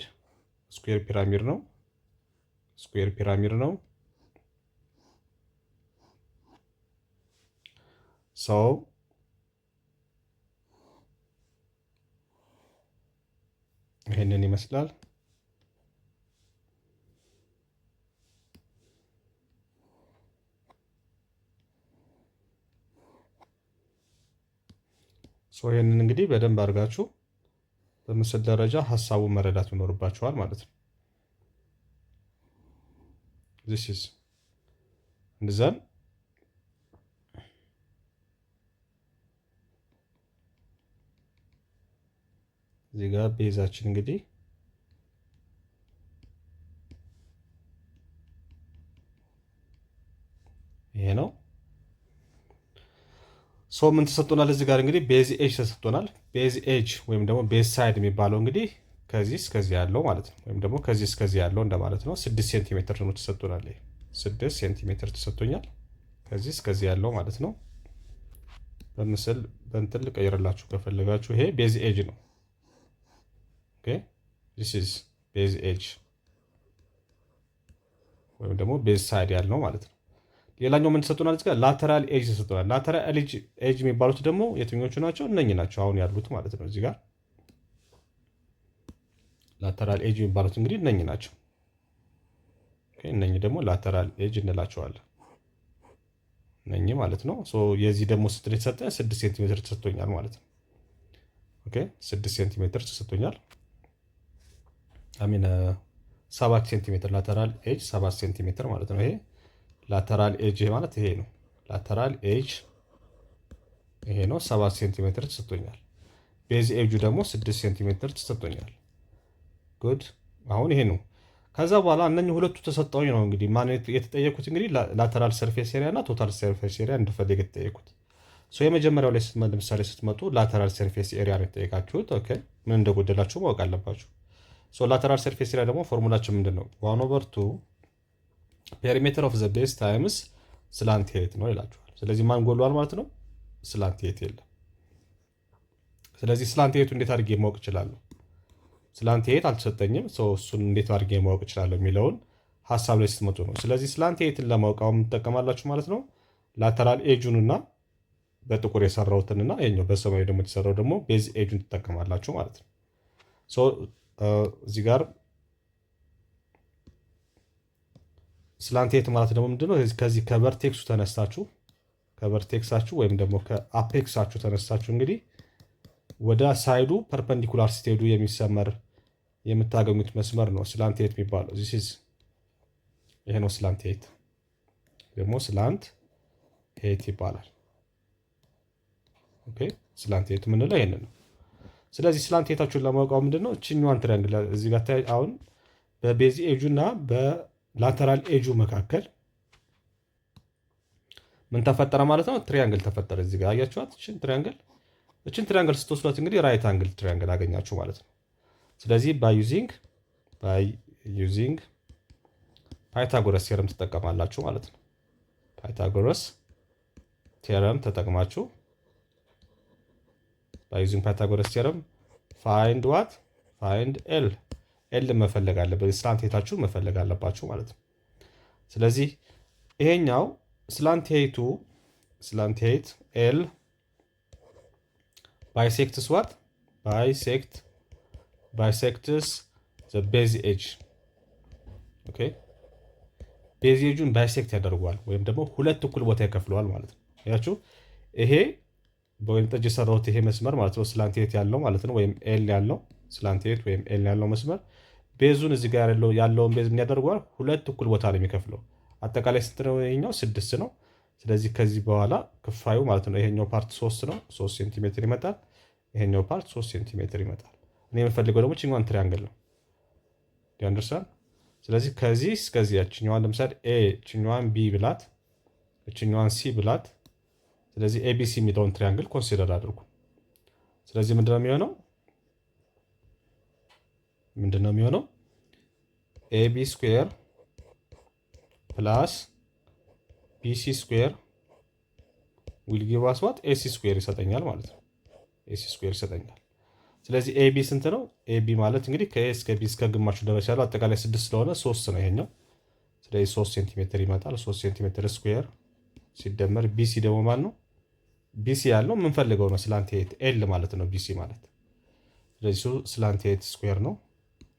ስኩዌር ፒራሚድ ነው። ስኩዌር ፒራሚድ ነው። ይሄንን ይመስላል። ይህንን እንግዲህ በደንብ አድርጋችሁ በምስል ደረጃ ሀሳቡን መረዳት ይኖርባችኋል ማለት ነው። this is እንደዛን እዚህ ጋር ቤዛችን እንግዲህ ይሄ ነው። ምን ተሰጥቶናል? እዚህ ጋር እንግዲህ ቤዝ ኤጅ ተሰጥቶናል። ቤዝ ኤጅ ወይም ደግሞ ቤዝ ሳይድ የሚባለው እንግዲህ ከዚህ እስከዚህ ያለው ማለት ነው። ወይም ደግሞ ከዚህ እስከዚህ ያለው እንደማለት ነው። 6 ሴንቲሜትር ነው ተሰጥቶናል። 6 ሴንቲሜትር ተሰጥቶኛል። ከዚህ እስከዚህ ያለው ማለት ነው። በምስል በእንትን ልቀይርላችሁ ከፈለጋችሁ ይሄ ቤዝ ኤጅ ነው። ኦኬ this is ቤዝ ኤጅ ወይም ደግሞ ቤዝ ሳይድ ያለው ማለት ነው። ሌላኛው ምን ተሰጥቶናል? እዚህ ጋር ላተራል ኤጅ ተሰጥቶናል። ላተራል ኤጅ የሚባሉት ደግሞ የትኞቹ ናቸው? እነኚህ ናቸው አሁን ያሉት ማለት ነው። እዚህ ጋር ላተራል ኤጅ የሚባሉት እንግዲህ እነኚህ ናቸው። ኦኬ እነኚህ ደግሞ ላተራል ኤጅ እንላቸዋለን። እነኚህ ማለት ነው። የዚህ ደግሞ ስንት የተሰጠ 6 ሴንቲሜትር ተሰጥቶኛል ማለት ነው። ኦኬ 6 ሴንቲሜትር ተሰጥቶኛል። አሚን 7 ሴንቲሜትር ላተራል ኤጅ 7 ሴንቲሜትር ማለት ነው። ይሄ ላተራል ኤጅ ማለት ይሄ ነው። ላተራል ኤጅ ይሄ ነው። 7 ሴንቲሜትር ተሰጥቶኛል። ቤዝ ኤጁ ደግሞ 6 ሴንቲሜትር ተሰጥቶኛል። ጉድ አሁን ይሄ ነው። ከዛ በኋላ እነኚህ ሁለቱ ተሰጠውኝ ነው እንግዲህ ማን የተጠየቁት እንግዲህ ላተራል ሰርፌስ ኤሪያ እና ቶታል ሰርፌስ ኤሪያ እንድፈልግ የተጠየቁት። የመጀመሪያው ላይ ለምሳሌ ስትመጡ ላተራል ሰርፌስ ኤሪያ ነው የተጠየቃችሁት። ኦኬ ምን እንደጎደላችሁ ማወቅ አለባችሁ። ላተራል ሰርፌስ ኤሪያ ደግሞ ፎርሙላችን ምንድን ነው? 1/2 ፔሪሜትር ኦፍ ዘ ቤዝ ታይምስ ስላንት ሄት ነው ይላችኋል። ስለዚህ ማን ጎሏል ማለት ነው? ስላንት ሄት የለም። ስለዚህ ስላንት ሄቱ እንዴት አድርጌ ማወቅ እችላለሁ? ስላንት ሄት አልተሰጠኝም። እሱን እንዴት አድርጌ ማወቅ እችላለሁ የሚለውን ሀሳብ ላይ ስትመጡ ነው። ስለዚህ ስላንት ሄትን ለማወቅ አሁን የምትጠቀማላችሁ ማለት ነው ላተራል ኤጁንና በጥቁር የሰራሁትንና ይኸኛው በሰማያዊ ደግሞ የተሰራው ደግሞ ቤዝ ኤጁን ትጠቀማላችሁ ማለት ነው። እዚህ ጋር ስላንት ሄት ማለት ደግሞ ምንድነው? ከዚህ ከቨርቴክሱ ተነስታችሁ ከቨርቴክሳችሁ ወይም ደግሞ ከአፔክሳችሁ ተነስታችሁ እንግዲህ ወደ ሳይዱ ፐርፐንዲኩላር ስትሄዱ የሚሰመር የምታገኙት መስመር ነው ስላንት ሄት የሚባለው። ይሄ ነው ስላንት ሄት ደግሞ ስላንት ሄት ይባላል። ኦኬ ስላንት ሄት የምንለው ይሄንን ነው። ስለዚህ ስላንት ሄታችሁን ለማወቃው ምንድነው? እችኛዋን ትሪያንግል እዚህ ጋር አሁን በቤዝ ኤጁ እና በላተራል ኤጁ መካከል ምን ተፈጠረ ማለት ነው? ትሪያንግል ተፈጠረ። እዚህ ጋር አያችኋት? እችን ትሪያንግል ስትወስዷት እንግዲህ ራይት አንግል ትሪያንግል አገኛችሁ ማለት ነው። ስለዚህ ባይ ዩዚንግ ፓይታጎረስ ቴረም ትጠቀማላችሁ ማለት ነው። ፓይታጎረስ ቴረም ተጠቅማችሁ ባይ ዩዚንግ ፓይታጎረስ ቴረም ፋይንድ ዋት ፋይንድ ኤል መፈለግ አለበት። ስላንት ሄታችሁን መፈለግ አለባችሁ ማለት ነው። ስለዚህ ይሄኛው ስላንት ሄት ኤል ባይሴክትስ ዋት ባይሴክትስ ዘ ቤዝ ኤጅ። ኦኬ ቤዝ ኤጁን ባይሴክት ያደርገዋል ወይም ደግሞ ሁለት እኩል ቦታ ይከፍለዋል ማለት ነው። ያችሁ ይሄ በወይን ጠጅ የሰራሁት ይሄ መስመር ማለት ነው ስላንት ሄት ያለው ማለት ነው፣ ወይም ኤል ያለው ስላንት ሄት ወይም ኤል ያለው መስመር ቤዙን እዚህ ጋር ያለውን ቤዝ ምን ያደርገዋል? ሁለት እኩል ቦታ ነው የሚከፍለው። አጠቃላይ ስንት ነው? ይሄኛው 6 ነው። ስለዚህ ከዚህ በኋላ ክፋዩ ማለት ነው ይሄኛው ፓርት 3 ነው፣ 3 ሴንቲሜትር ይመጣል። ይሄኛው ፓርት 3 ሴንቲሜትር ይመጣል። እኔ የምፈልገው ደግሞ ችኛዋን ትሪያንግል ነው። አንደርስታንድ? ስለዚህ ከዚህ እስከዚህ ያችኛዋን ለምሳሌ ኤ ችኛዋን ቢ ብላት እችኛዋን ሲ ብላት፣ ስለዚህ ኤቢሲ የሚለውን ትሪያንግል ኮንሲደር አድርጉ። ስለዚህ ምንድነው የሚሆነው? ኤቢ ስኩዌር ፕላስ ቢሲ ስኩዌር ዊል ጊቭ አስ ዋት ኤሲ ስኩዌር ይሰጠኛል ማለት ነው። ኤሲ ስኩዌር ይሰጠኛል። ስለዚህ ኤቢ ስንት ነው? ኤቢ ማለት እንግዲህ ከኤ እስከ ቢ እስከ ግማሹ ድረስ ያለው አጠቃላይ 6 ስለሆነ 3 ነው ይሄኛው። ስለዚህ 3 ሴንቲሜትር ይመጣል። 3 ሴንቲሜትር ስኩዌር ሲደመር ቢሲ ደግሞ ማለት ነው ቢሲ ያለው የምንፈልገው ነው ስላንት ሄት ኤል ማለት ነው ቢሲ ማለት። ስለዚህ ስላንት ሄት ስኩዌር ነው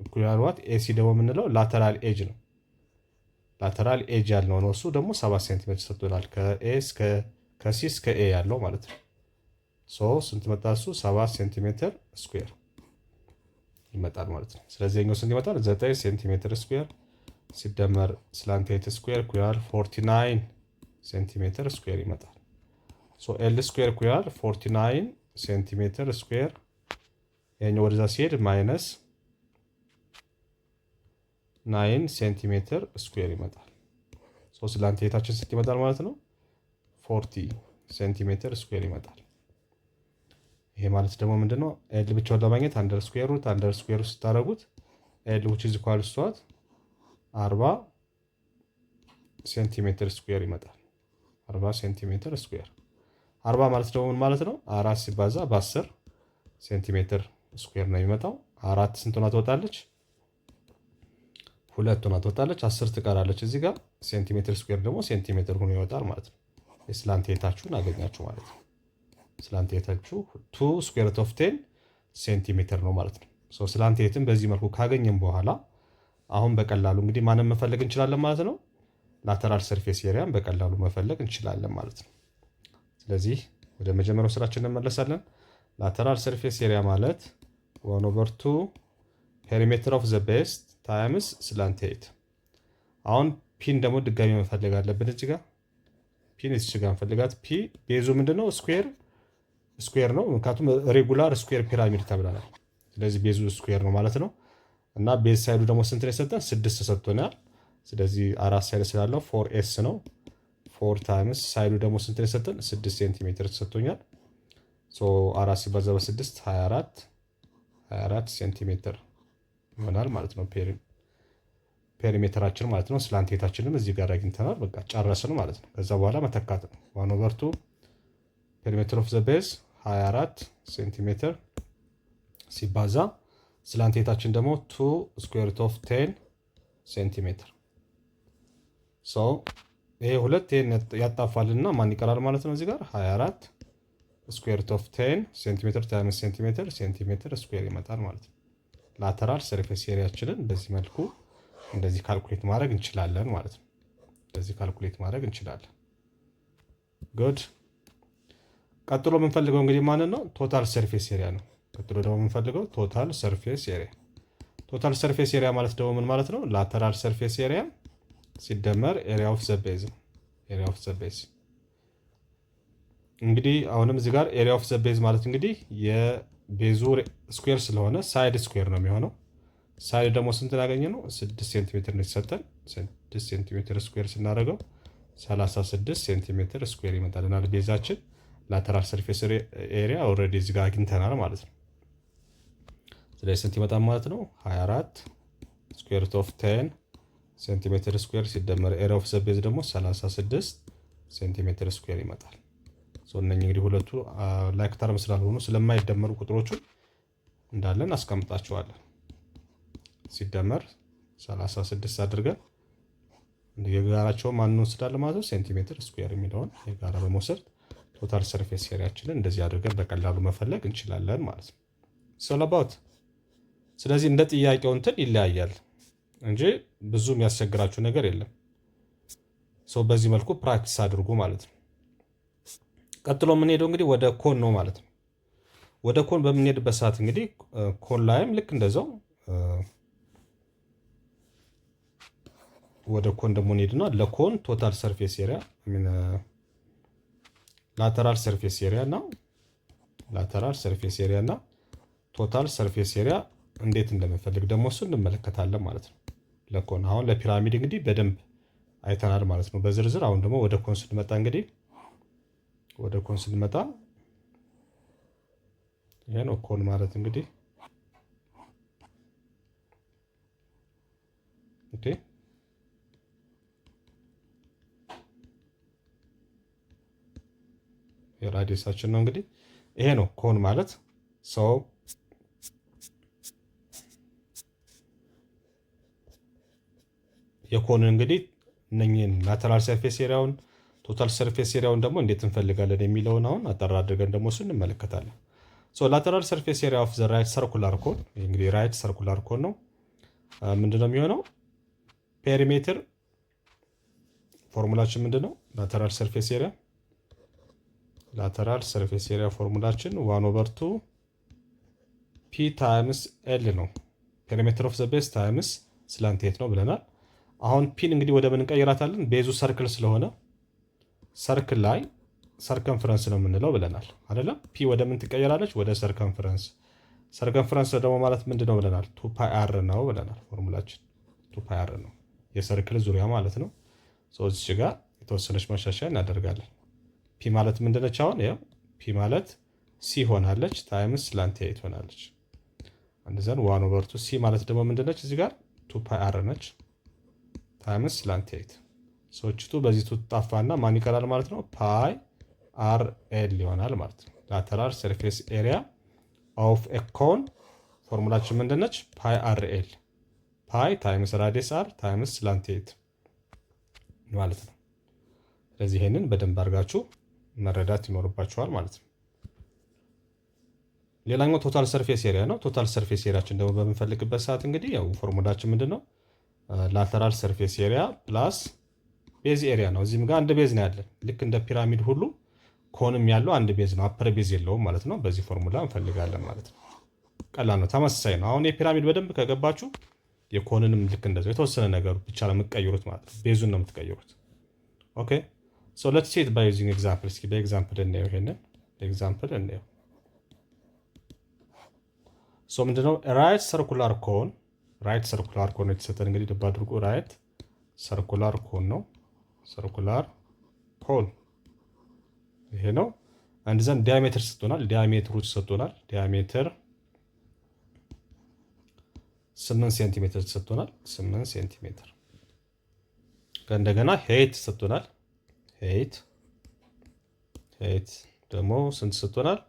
ኢኩዋል ዋት ኤሲ ደግሞ የምንለው ላተራል ኤጅ ነው። ላተራል ኤጅ ያለው ነው እሱ ደግሞ 7 ሴንቲሜትር ሰጥቶናል። ከሲ እስከ ኤ ያለው ማለት ነው ስንት መጣ እሱ 7 ሴንቲሜትር ስኩዌር ይመጣል ማለት ነው። ስለዚህ የኛው ስንት ይመጣል? 9 ሴንቲሜትር ስኩዌር ሲደመር ስላንት 8 ስኩዌር ኩያል 49 ሴንቲሜትር ስኩዌር ይመጣል። ኤል ስኩዌር ኩያል 49 ሴንቲሜትር ስኩዌር የኛው ወደዛ ሲሄድ ማይነስ 9 ሴንቲሜትር ስኩዌር ይመጣል። ስላንት 8 ስንት ይመጣል ማለት ነው? 40 ሴንቲሜትር ስኩዌር ይመጣል። ይሄ ማለት ደግሞ ምንድነው? ኤል ብቻውን ለማግኘት አንደር ስኩዌር ሩት ስታደርጉት ኤል which is equal to 40 ሴንቲሜትር ስኩዌር ይመጣል። 40 ሴንቲሜትር ስኩዌር 40 ማለት ደግሞ ምን ማለት ነው? 4 ሲባዛ በ10 ሴንቲሜትር ስኩዌር ነው የሚመጣው። 4 ስንት ሆና ትወጣለች? 2 ሆና ትወጣለች። 10 ትቀራለች እዚህ ጋር። ሴንቲሜትር ስኩዌር ደግሞ ሴንቲሜትር ሆኖ ይወጣል ማለት ነው። የስላንት ኤታችሁን አገኛችሁ ማለት ነው። ስላንት ኤታችሁ 2 ስኩዌር ሩት ኦፍ 10 ሴንቲሜትር ነው ማለት ነው። ስላንት ኤትን በዚህ መልኩ ካገኘን በኋላ አሁን በቀላሉ እንግዲህ ማንን መፈለግ እንችላለን ማለት ነው? ላተራል ሰርፌስ ኤሪያን በቀላሉ መፈለግ እንችላለን ማለት ነው። ስለዚህ ወደ መጀመሪያው ስራችን እንመለሳለን። ላተራል ሰርፌስ ኤሪያ ማለት 1/2 ፔሪሜትር ኦፍ ዘ ቤዝ ታይምስ ስላንት ኤት። አሁን ፒን ደግሞ ድጋሚ መፈለግ አለብን። እዚህ ጋር ፒን እዚህ ጋር እንፈልጋት። ፒ ቤዙ ምንድነው? ስኩዌር ነው። ምክንያቱም ሬጉላር ስኩዌር ፒራሚድ ተብለናል። ስለዚህ ቤዙ ስኩዌር ነው ማለት ነው። እና ቤዝ ሳይዱ ደግሞ ስንት ነው የሰጠን? 6 ተሰጥቶናል። ስለዚህ 4 ሳይድ ስላለው 4s ነው። 4 ታይምስ ሳይዱ ደግሞ ስንት ነው የሰጠን? 6 ሴንቲሜትር ተሰጥቶኛል። 4 ሲባዛ በ6 24 ሴንቲሜትር ይሆናል ማለት ነው። ፔሪሜትራችን ማለት ነው። ስላንቴታችንም እዚህ ጋር አግኝተናል። በቃ ጨረስን ማለት ነው። ከዛ በኋላ መተካት ነው። 1/2 ፔሪሜትር ኦፍ ዘ ቤዝ 24 ሴንቲሜትር ሲባዛ ስላንቴታችን ደግሞ 2 ስኩዌር ሩት ኦፍ 10 ሴንቲሜትር። ይሄ ሁለት ይሄን ያጣፋልና ማን ይቀራል ማለት ነው? እዚህ ጋር 24 ስኩዌር ሩት ኦፍ 10 ሴንቲሜትር ታይምስ ሴንቲሜትር ስኩዌር ይመጣል ማለት ነው። ላተራል ሰርፌስ ኤሪያችንን በዚህ መልኩ እንደዚህ ካልኩሌት ማድረግ እንችላለን ማለት ነው። እንደዚህ ካልኩሌት ማድረግ እንችላለን። ጉድ። ቀጥሎ የምንፈልገው እንግዲህ ማንን ነው? ቶታል ሰርፌስ ኤሪያ ነው። ቀጥሎ ደግሞ የምንፈልገው ቶታል ሰርፌስ ኤሪያ። ቶታል ሰርፌስ ኤሪያ ማለት ደግሞ ምን ማለት ነው? ላተራል ሰርፌስ ኤሪያ ሲደመር ኤሪያ ኦፍ ዘ ቤዝ። ኤሪያ ኦፍ ዘ ቤዝ እንግዲህ አሁንም እዚህ ጋር ኤሪያ ኦፍ ዘ ቤዝ ማለት እንግዲህ የቤዙ ስኩዌር ስለሆነ ሳይድ ስኩዌር ነው የሚሆነው። ሳይድ ደግሞ ስንት ያገኘ ነው? 6 ሴንቲሜትር ነው የተሰጠን። 6 ሴንቲሜትር ስኩዌር ስናደርገው 36 ሴንቲሜትር ስኩዌር ይመጣልናል ቤዛችን። ላተራል ሰርፌስ ኤሪያ ኦልሬዲ እዚህ ጋር አግኝተናል ማለት ነው። ስለዚህ ስንት ይመጣል ማለት ነው? 24 ስኩዌር ሩት ኦፍ 10 ሴንቲሜትር ስኩዌር ሲደመር ኤሪያ ኦፍ ዘ ቤዝ ደግሞ 36 ሴንቲሜትር ስኩዌር ይመጣል። እነኚህ እንግዲህ ሁለቱ ላይክ ተርም ስላልሆኑ ስለማይደመሩ ቁጥሮቹ እንዳለን አስቀምጣቸዋለን። ሲደመር 36 አድርገን የጋራቸውን ማን እንወስዳለን ማለት ነው? ሴንቲሜትር ስኩዌር የሚለውን የጋራ በመውሰድ ቶታል ሰርፌስ ኤሪያችንን እንደዚህ አድርገን በቀላሉ መፈለግ እንችላለን ማለት ነው። ሶላባውት ስለዚህ እንደ ጥያቄው እንትን ይለያያል እንጂ ብዙ የሚያስቸግራችሁ ነገር የለም። በዚህ መልኩ ፕራክቲስ አድርጉ ማለት ነው። ቀጥሎ የምንሄደው እንግዲህ ወደ ኮን ነው ማለት ነው። ወደ ኮን በምንሄድበት ሰዓት እንግዲህ ኮን ላይም ልክ እንደዛው ወደ ኮን ደግሞ እንሄድና ለኮን ቶታል ሰርፌስ ኤሪያ ላተራል ሰርፌስ ኤሪያ እና ቶታል ሰርፌስ ኤሪያ እንዴት እንደምንፈልግ ደግሞ እሱ እንመለከታለን ማለት ነው። ለኮን አሁን ለፒራሚድ እንግዲህ በደንብ አይተናል ማለት ነው በዝርዝር። አሁን ደግሞ ወደ ኮን ስንመጣ እንግዲህ ይሄ ነው ኮን ማለት እንግዲህ ኦኬ። የራዲየሳችን ነው እንግዲህ ይሄ ነው ኮን ማለት ሰው የኮን እንግዲህ እነኚህን ላተራል ሰርፌስ ኤሪያውን ቶታል ሰርፌስ ኤሪያውን ደግሞ እንዴት እንፈልጋለን የሚለውን አሁን አጠር አድርገን ደግሞ እሱ እንመለከታለን። ላተራል ሰርፌስ ኤሪያ ኦፍ ዘ ራይት ሰርኩላር ኮን እንግዲህ ራይት ሰርኩላር ኮን ነው ምንድነው የሚሆነው? ፔሪሜትር ፎርሙላችን ምንድነው? ላተራል ሰርፌስ ኤሪያ ላተራል ሰርፌስ ኤሪያ ፎርሙላችን 1/2 ፒ ታይምስ ኤል ነው። ፔሪሜትር ኦፍ ዘ ቤዝ ታይምስ ስላንት ኤት ነው ብለናል። አሁን ፒን እንግዲህ ወደ ምን እንቀይራታለን? ቤዙ ሰርክል ስለሆነ ሰርክል ላይ ሰርከምፍረንስ ነው የምንለው ብለናል አይደለም? ፒ ወደ ምን ትቀየራለች? ወደ ሰርከምፍረንስ። ሰርከምፍረንስ ደግሞ ማለት ምንድን ነው ብለናል? 2 ፓይ አር ነው ብለናል። ፎርሙላችን 2 ፓይ አር ነው፣ የሰርክል ዙሪያ ማለት ነው። እዚህ ጋር የተወሰነች ማሻሻያ እናደርጋለን። ፒ ማለት ምንድነች? አሁን ያው ፒ ማለት ሲ ሆናለች ታይምስ ስላንት ኤት ሆናለች። አንደዘን 1/2 ሲ ማለት ደግሞ ምንድነች? እዚህ ጋር 2 ፓይ አር ነች ታይምስ ስላንት ኤት። ሶችቱ በዚህ ትጣፋና ማን ይቀራል ማለት ነው? ፓይ አር ኤል ይሆናል ማለት ነው። ላተራል ሰርፌስ ኤሪያ ኦፍ ኤ ኮን ፎርሙላችን ምንድነች? ፓይ አር ኤል። ፓይ ታይምስ ራዲየስ አር ታይምስ ስላንት ኤት ማለት ነው። ስለዚህ ይሄንን በደንብ አድርጋችሁ መረዳት ይኖርባችኋል ማለት ነው። ሌላኛው ቶታል ሰርፌስ ኤሪያ ነው። ቶታል ሰርፌስ ኤሪያችን ደግሞ በምንፈልግበት ሰዓት እንግዲህ ያው ፎርሙላችን ምንድነው? ላተራል ሰርፌስ ኤሪያ ፕላስ ቤዝ ኤሪያ ነው። እዚህም ጋር አንድ ቤዝ ነው ያለን። ልክ እንደ ፒራሚድ ሁሉ ኮንም ያለው አንድ ቤዝ ነው፣ አፐር ቤዝ የለውም ማለት ነው። በዚህ ፎርሙላ እንፈልጋለን ማለት ነው። ቀላል ነው፣ ተመሳሳይ ነው። አሁን የፒራሚድ በደንብ ከገባችሁ የኮንንም ልክ እንደዛው የተወሰነ ነገሩ ብቻ ነው የምትቀይሩት ማለት ነው። ቤዙን ነው የምትቀይሩት። ኦኬ ሶ ሌትስ ሲ ኢት ባይ ዩዚንግ ኤግዛምፕል። እስኪ በኤግዛምፕል እናየው። ይሄንን ኤግዛምፕል እናየው። ሶ ምንድነው? ራይት ሰርኩላር ኮን፣ ራይት ሰርኩላር ኮን የተሰጠን እንግዲህ ልብ አድርጉ። ራይት ሰርኩላር ኮን ነው፣ ሰርኩላር ኮን ይሄ ነው። አንድ ዘንድ ዲያሜትር ሰጥቶናል። ዲያሜትሩ ተሰጥቶናል። ዲያሜትር 8 ሴንቲሜትር ተሰጥቶናል። 8 ሴንቲሜትር። እንደገና ሄይት ተሰጥቶናል። ሄይት ደግሞ ስንት ተሰጥቶናል?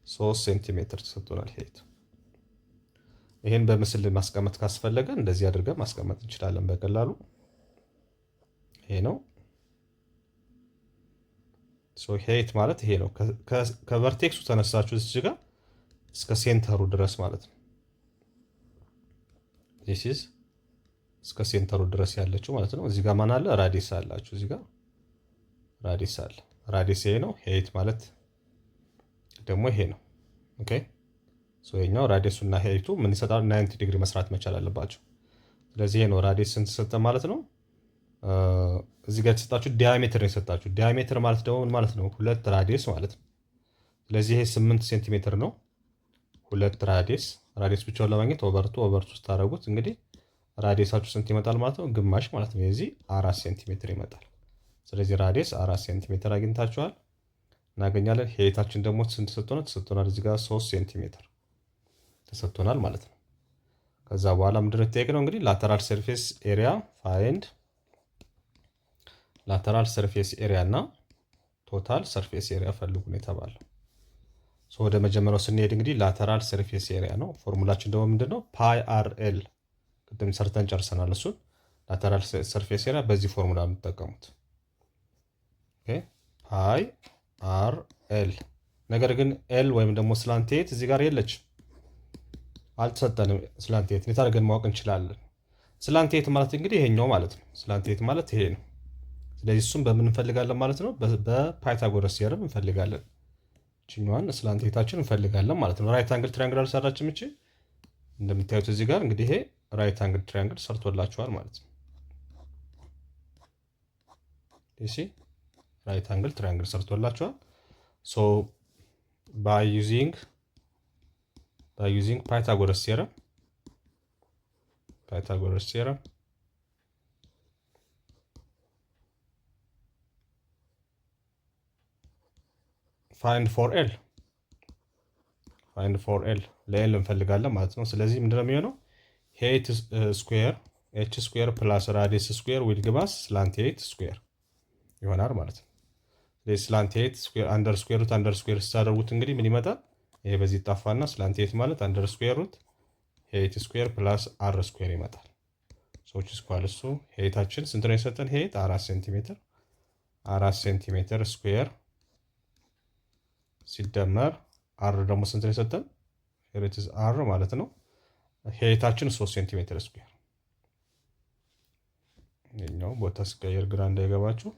3 ሴንቲሜትር ተሰጥቶናል ሄይት። ይሄን በምስል ማስቀመጥ ካስፈለገ እንደዚህ አድርገን ማስቀመጥ እንችላለን በቀላሉ። ይሄ ነው ሄይት ማለት ይሄ ነው። ከቨርቴክሱ ተነሳችሁ እዚህ ጋር እስከ ሴንተሩ ድረስ ማለት ነው። ዚስ ኢዝ እስከ ሴንተሩ ድረስ ያለችው ማለት ነው። እዚህ ጋር ማን አለ? ራዲየስ አላችሁ። እዚህ ጋር ራዲየስ አለ። ራዲየስ ይሄ ነው። ሄይት ማለት ደግሞ ይሄ ነው። ኦኬ ሶ ይሄኛው ራዲየሱና ሄይቱ ምን ይሰጣል? 90 ዲግሪ መስራት መቻል አለባቸው። ስለዚህ ይሄ ነው ራዲየስ ስንት ሰጠ ማለት ነው። እዚህ ጋር የተሰጣችሁ ዲያሜትር ነው የሰጣችሁ። ዲያሜትር ማለት ደግሞ ምን ማለት ነው? ሁለት ራዲየስ ማለት ነው። ስለዚህ ይሄ 8 ሴንቲሜትር ነው። ሁለት ራዲየስ ብቻውን ለማግኘት ኦቨርቱ ስታደርጉት እንግዲህ ራዲየሳችሁ ስንት ይመጣል ማለት ነው? ግማሽ ማለት ነው። የዚህ 4 ሴንቲሜትር ይመጣል። ስለዚህ ራዲየስ 4 ሴንቲሜትር አግኝታችኋል፣ እናገኛለን። ሄይታችን ደግሞ ስንት ተሰጥቶናል? እዚህ ጋር 3 ሴንቲሜትር ተሰጥቶናል ማለት ነው። ከዛ በኋላ ምንድነው የተጠየቅነው? እንግዲህ ላተራል ሰርፌስ ኤሪያ ፋይንድ ላተራል ሰርፌስ ኤሪያ እና ቶታል ሰርፌስ ኤሪያ ፈልጉ ነው የተባለው። ወደ መጀመሪያው ስንሄድ እንግዲህ ላተራል ሰርፌስ ኤሪያ ነው። ፎርሙላችን ደግሞ ምንድነው? ፓይ አር ኤል። ቅድም ሰርተን ጨርሰናል እሱን። ላተራል ሰርፌስ ኤሪያ በዚህ ፎርሙላ የምትጠቀሙት ፓይ አር ኤል። ነገር ግን ኤል ወይም ደግሞ ስላንቴት እዚህ ጋር የለች፣ አልተሰጠንም። ስላንቴት እንዴት አድርገን ማወቅ እንችላለን? ስላንቴት ማለት እንግዲህ ይሄኛው ማለት ነው። ስላንቴት ማለት ይሄ ነው። ስለዚህ እሱም በምን እንፈልጋለን ማለት ነው? በፓይታጎረስ ቲዮረም እንፈልጋለን። ችኛዋን ስላንቴታችን እንፈልጋለን ማለት ነው። ራይት አንግል ትራያንግል አልሰራችም እቺ። እንደምታዩት እዚህ ጋር እንግዲህ ይሄ ራይት አንግል ትራያንግል ሰርቶላችኋል ማለት ነው። እሺ ራይት አንግል ትራያንግል ሰርቶላችኋል። ሶ ባይ ዩዚንግ ፓይታጎረስ ቲዮረም ፋይንድ ፎር ኤል ለኤል እንፈልጋለን ማለት ነው። ስለዚህ ምንድነው የሚሆነው? ሄይት ስኩዌር ኤች ስኩዌር ፕላስ ራዲየስ ስኩዌር ዊል ግባስ ስላንት ኤት ስኩዌር ይሆናል ማለት ነው። ስለዚህ ስላንት ኤት ስኩዌር አንደር ስኩዌር ስታደርጉት እንግዲህ ምን ይመጣል? ይሄ በዚህ ጣፋና ስላንት ኤት ማለት አንደር ስኩዌር ሩት ሄይት ስኩዌር ፕላስ አር ስኩዌር ይመጣል። ሰዎች ስኳል እሱ ሄይታችን ስንት ነው የሰጠን? ሄይት 4 ሴንቲሜትር ስኩዌር ሲደመር አር ደግሞ ስንት ነው የሰጠን? ሄሪትስ አር ማለት ነው። ሄይታችን 3 ሴንቲሜትር ስኩዌር። ይሄኛው ቦታ ስቀየር ግራ እንዳይገባችሁ።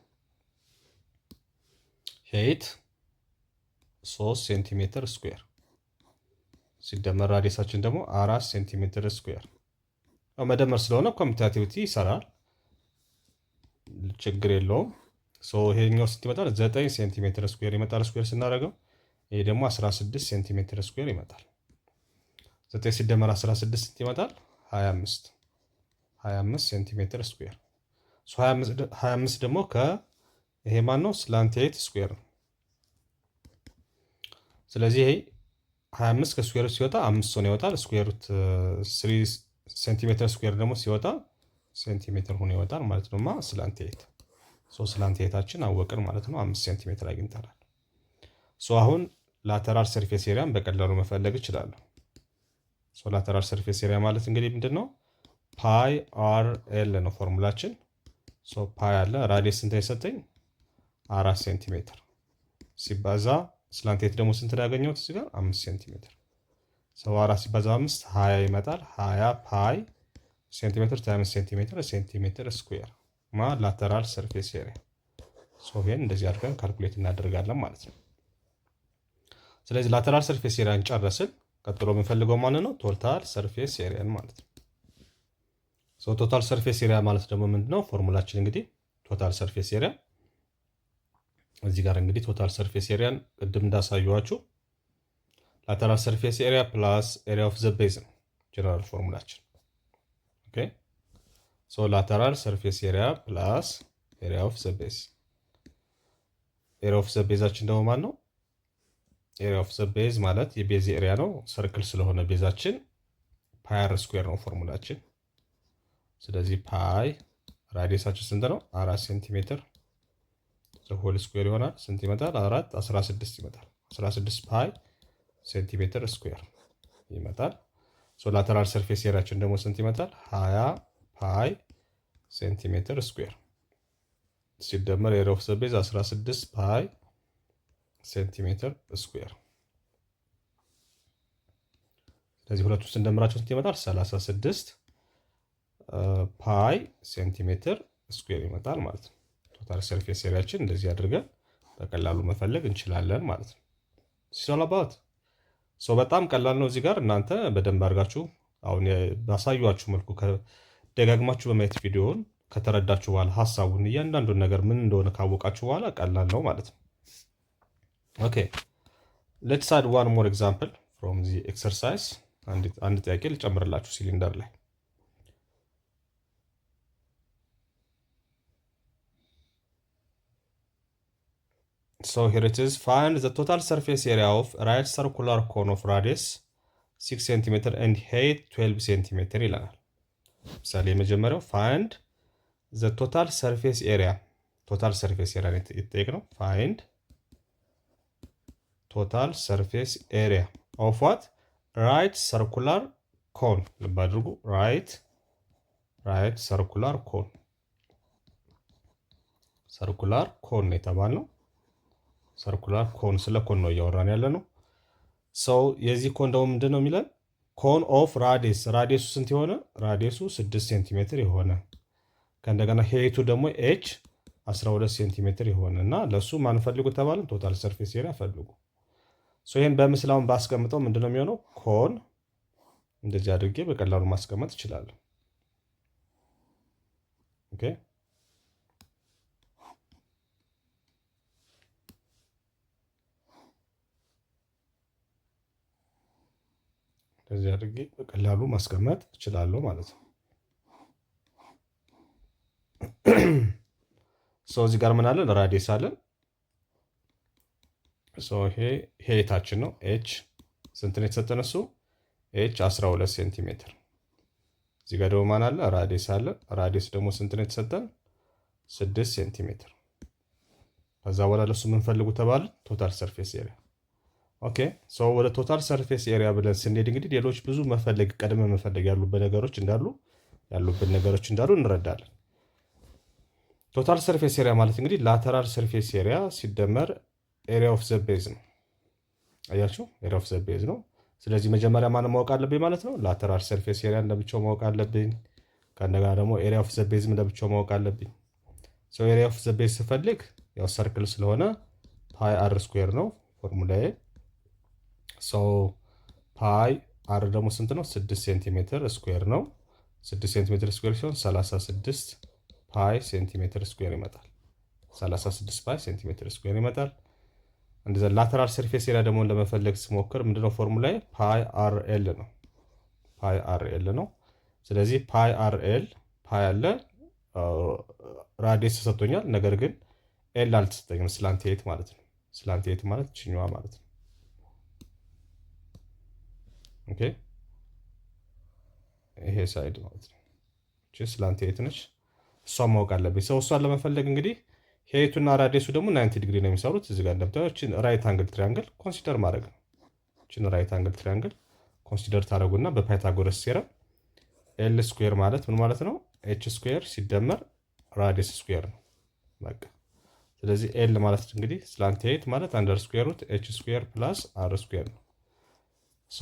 ሄይት 3 ሴንቲሜትር ስኩዌር ሲደመር ራዲየሳችን ደግሞ 4 ሴንቲሜትር ስኩዌር። መደመር ስለሆነ ኮሚታቲቪቲ ይሰራል፣ ችግር የለውም። ይሄኛው ስንት ይመጣል? 9 ሴንቲሜትር ስኩዌር ይመጣል። ስኩዌር ስናደርገው ይሄ ደግሞ 16 ሴንቲሜትር ስኩዌር ይመጣል። 9 ሲደመር 16 ስንት ይመጣል? 25 ሴንቲሜትር ስኩዌር። 25 ደግሞ ይሄ ማን ነው? ስላንት ስኩዌር ነው። ስለዚህ ይሄ 25 ከስኩዌር ሲወጣ 5 ሆኖ ይወጣል። ስኩዌር ሩት 3 ሴንቲሜትር ስኩዌር ደግሞ ሲወጣ ሴንቲሜትር ሆኖ ይወጣል ማለት ነው። ስላንት 8 ስላንት 8ታችን አወቅን ማለት ነው። 5 ሴንቲሜትር አግኝተናል። አሁን ላተራል ሰርፌስ ኤሪያን በቀላሉ መፈለግ እችላለሁ። ላተራል ሰርፌስ ኤሪያ ማለት እንግዲህ ምንድነው? ፓይ አር ኤል ነው ፎርሙላችን። ፓይ አለ፣ ራዲየስ ስንት የሰጠኝ? 4 ሴንቲሜትር ሲባዛ ስላንት 8 ደግሞ ስንት ያገኘሁት እዚህ ጋር? 5 ሴንቲሜትር። 4 ሲባዛ 5 20 ይመጣል። 20 ፓይ ሴንቲሜትር ታይምስ ሴንቲሜትር ስኩዌር ላተራል ሰርፌስ ኤሪያ። ይሄን እንደዚህ አድርገን ካልኩሌት እናደርጋለን ማለት ነው። ስለዚህ ላተራል ሰርፌስ ኤሪያን ጨረስን። ቀጥሎ የምንፈልገው ማለት ነው ቶታል ሰርፌስ ኤሪያን ማለት ነው። ቶታል ሰርፌስ ኤሪያ ማለት ደግሞ ምንድነው? ፎርሙላችን እንግዲህ ቶታል ሰርፌስ ኤሪያ እዚህ ጋር እንግዲህ ቶታል ሰርፌስ ኤሪያን ቅድም እንዳሳየዋችሁ ላተራል ሰርፌስ ኤሪያ ፕላስ ኤሪያ ኦፍ ዘ ቤዝ ነው ጀነራል ፎርሙላችን። ኦኬ ላተራል ሰርፌስ ኤሪያ ፕላስ ኤሪያ ኦፍ ዘ ቤዝ። ኤሪያ ኦፍ ዘ ቤዛችን ደግሞ ማን ነው? ኤሪያ ኦፍ ዘ ቤዝ ማለት የቤዝ ኤሪያ ነው። ሰርክል ስለሆነ ቤዛችን ፓይ አር ስኩዌር ነው ፎርሙላችን። ስለዚህ ፓይ ራዲየሳችን ስንት ነው? 4 ሴንቲሜትር ሆል ስኩዌር ይሆናል። ስንት ይመጣል? 4 16 ይመጣል። 16 ፓይ ሴንቲሜትር ስኩዌር ይመጣል። ላተራል ሰርፌስ ኤሪያችን ደግሞ ስንት ይመጣል? 20 ፓይ ሴንቲሜትር ስኩዌር ሲደመር ኤሪያ ኦፍ ዘ ቤዝ 16 ፓይ ሴንቲሜትር ስኩዌር። ስለዚህ ሁለቱ ስንደምራቸው ስንት ይመጣል? 36 ፓይ ሴንቲሜትር ስኩዌር ይመጣል ማለት ነው። ቶታል ሰርፌስ ኤሪያችን እንደዚህ አድርገን በቀላሉ መፈለግ እንችላለን ማለት ነው። ሲሶላባት በጣም ቀላል ነው። እዚህ ጋር እናንተ በደንብ አድርጋችሁ አሁን ባሳዩአችሁ መልኩ ደጋግማችሁ በማየት ቪዲዮውን ከተረዳችሁ በኋላ ሀሳቡን እያንዳንዱን ነገር ምን እንደሆነ ካወቃችሁ በኋላ ቀላል ነው ማለት ነው። ኦኬ ሌትስ አድ ዋን ሞር ኤግዛምፕል ፍሮም ዚ ኤክሰርሳይዝ። አንድ ጥያቄ ልጨምርላችሁ ሲሊንደር ላይ here it is. Find the total surface area of right circular cone of radius 6 cm and height 12 cm ይለናል። ምሳሌ የመጀመሪያው find the total surface area የተጠየቅነው find total surface area of what? right circular cone። ልብ አድርጉ right circular cone የተባልነው ሰርኩላር ኮን ስለ ኮን ነው እያወራን ያለ ነው። የዚህ ኮን ደግሞ ምንድን ነው የሚለን? ኮን ኦፍ ራዲየሱ ስንት የሆነ? ራዲየሱ 6 ሴንቲሜትር የሆነ ከእንደገና ሄይቱ ደግሞ ኤች 12 ሴንቲሜትር የሆነ እና ለእሱ ማን ፈልጉ ተባለን? ቶታል ሰርፌስ ኤሪያ ፈልጉ። ይህን በምስላውን ባስቀምጠው ምንድን ነው የሚሆነው? ኮን እንደዚህ አድርጌ በቀላሉ ማስቀመጥ እችላለሁ። ኦኬ እንደዚህ አድርጌ በቀላሉ ማስቀመጥ እችላለሁ ማለት ነው። እዚህ ጋር ምን አለን? ራዲየስ አለን። ይሄ ሄይታችን ነው። ኤች ስንት ነው የተሰጠን? እሱ ኤች 12 ሴንቲሜትር። እዚህ ጋር ደግሞ ማን አለ? ራዲየስ አለ። ራዲየስ ደግሞ ስንት ነው የተሰጠን? 6 ሴንቲሜትር። ከዛ በኋላ ለሱ ምን ፈልጉ ተባለ? ቶታል ሰርፌስ ኤሪያ። ኦኬ ወደ ቶታል ሰርፌስ ኤሪያ ብለን ስንሄድ እንግዲህ ሌሎች ብዙ ቀድመ መፈለግ ያሉብን ነገሮች እንዳሉ እንረዳለን። ቶታል ሰርፌስ ኤሪያ ማለት እንግዲህ ላተራል ሰርፌስ ኤሪያ ሲደመር ኤሪያ ኦፍ ዘ ቤዝ ነው። አያችሁ ኤሪያ ኦፍ ዘ ቤዝ ነው። ስለዚህ መጀመሪያ ማን ማወቅ አለብኝ ማለት ነው? ላተራል ሰርፌስ ኤሪያ እንደብቻው ማወቅ አለብኝ። ከእንደገና ደግሞ ኤሪያ ኦፍ ዘ ቤዝ እንደብቻው ማወቅ አለብኝ። ኤሪያ ኦፍ ዘ ቤዝ ስፈልግ ያው ሰርክል ስለሆነ ፓይ አር ስኩዌር ነው ፎርሙላዬ። ሰው ፓይ አር ደግሞ ስንት ነው? 6 ሴንቲሜትር ስኩዌር ነው። 6 ሴንቲሜትር ስኩዌር ሲሆን 36 ፓይ ሴንቲሜትር ስኩዌር ይመጣል። 36 ፓይ ሴንቲሜትር ስኩዌር ይመጣል። እንደዛ ላተራል ሰርፌስ ኤሪያ ደግሞ ለመፈለግ ስሞክር ምንድነው ፎርሙላዬ? ፓይ አር ኤል ነው። ፓይ አር ኤል ነው። ስለዚህ ፓይ አር ኤል ፓይ አለ ራዲየስ ተሰጥቶኛል። ነገር ግን ኤል አልተሰጠኝም። ስላንቲየት ማለት ነው። ስላንቲየት ማለት ችኛዋ ማለት ነው። ኦኬ ይሄ ሳይድ ማለት ነው። እቺ ስላንቲየት ነች። እሷን ማወቅ አለብኝ። ሰው እሷን ለመፈለግ እንግዲህ ሄቱና ራዲየሱ ደግሞ 90 ዲግሪ ነው የሚሰሩት። እዚህ ጋር እንደምታዩት እቺን ራይት አንግል ትሪያንግል ኮንሲደር ማድረግ ነው። እቺን ራይት አንግል ትሪያንግል ኮንሲደር ታደርጉና በፓይታጎረስ ቴረም ኤል ስኩዌር ማለት ምን ማለት ነው? ኤች ስኩዌር ሲደመር ራዲየስ ስኩዌር ነው። በቃ ስለዚህ ኤል ማለት እንግዲህ ስላንቲየት ማለት አንደር ስኩዌር ሩት ኤች ስኩዌር ፕላስ አር ስኩዌር ነው። ሶ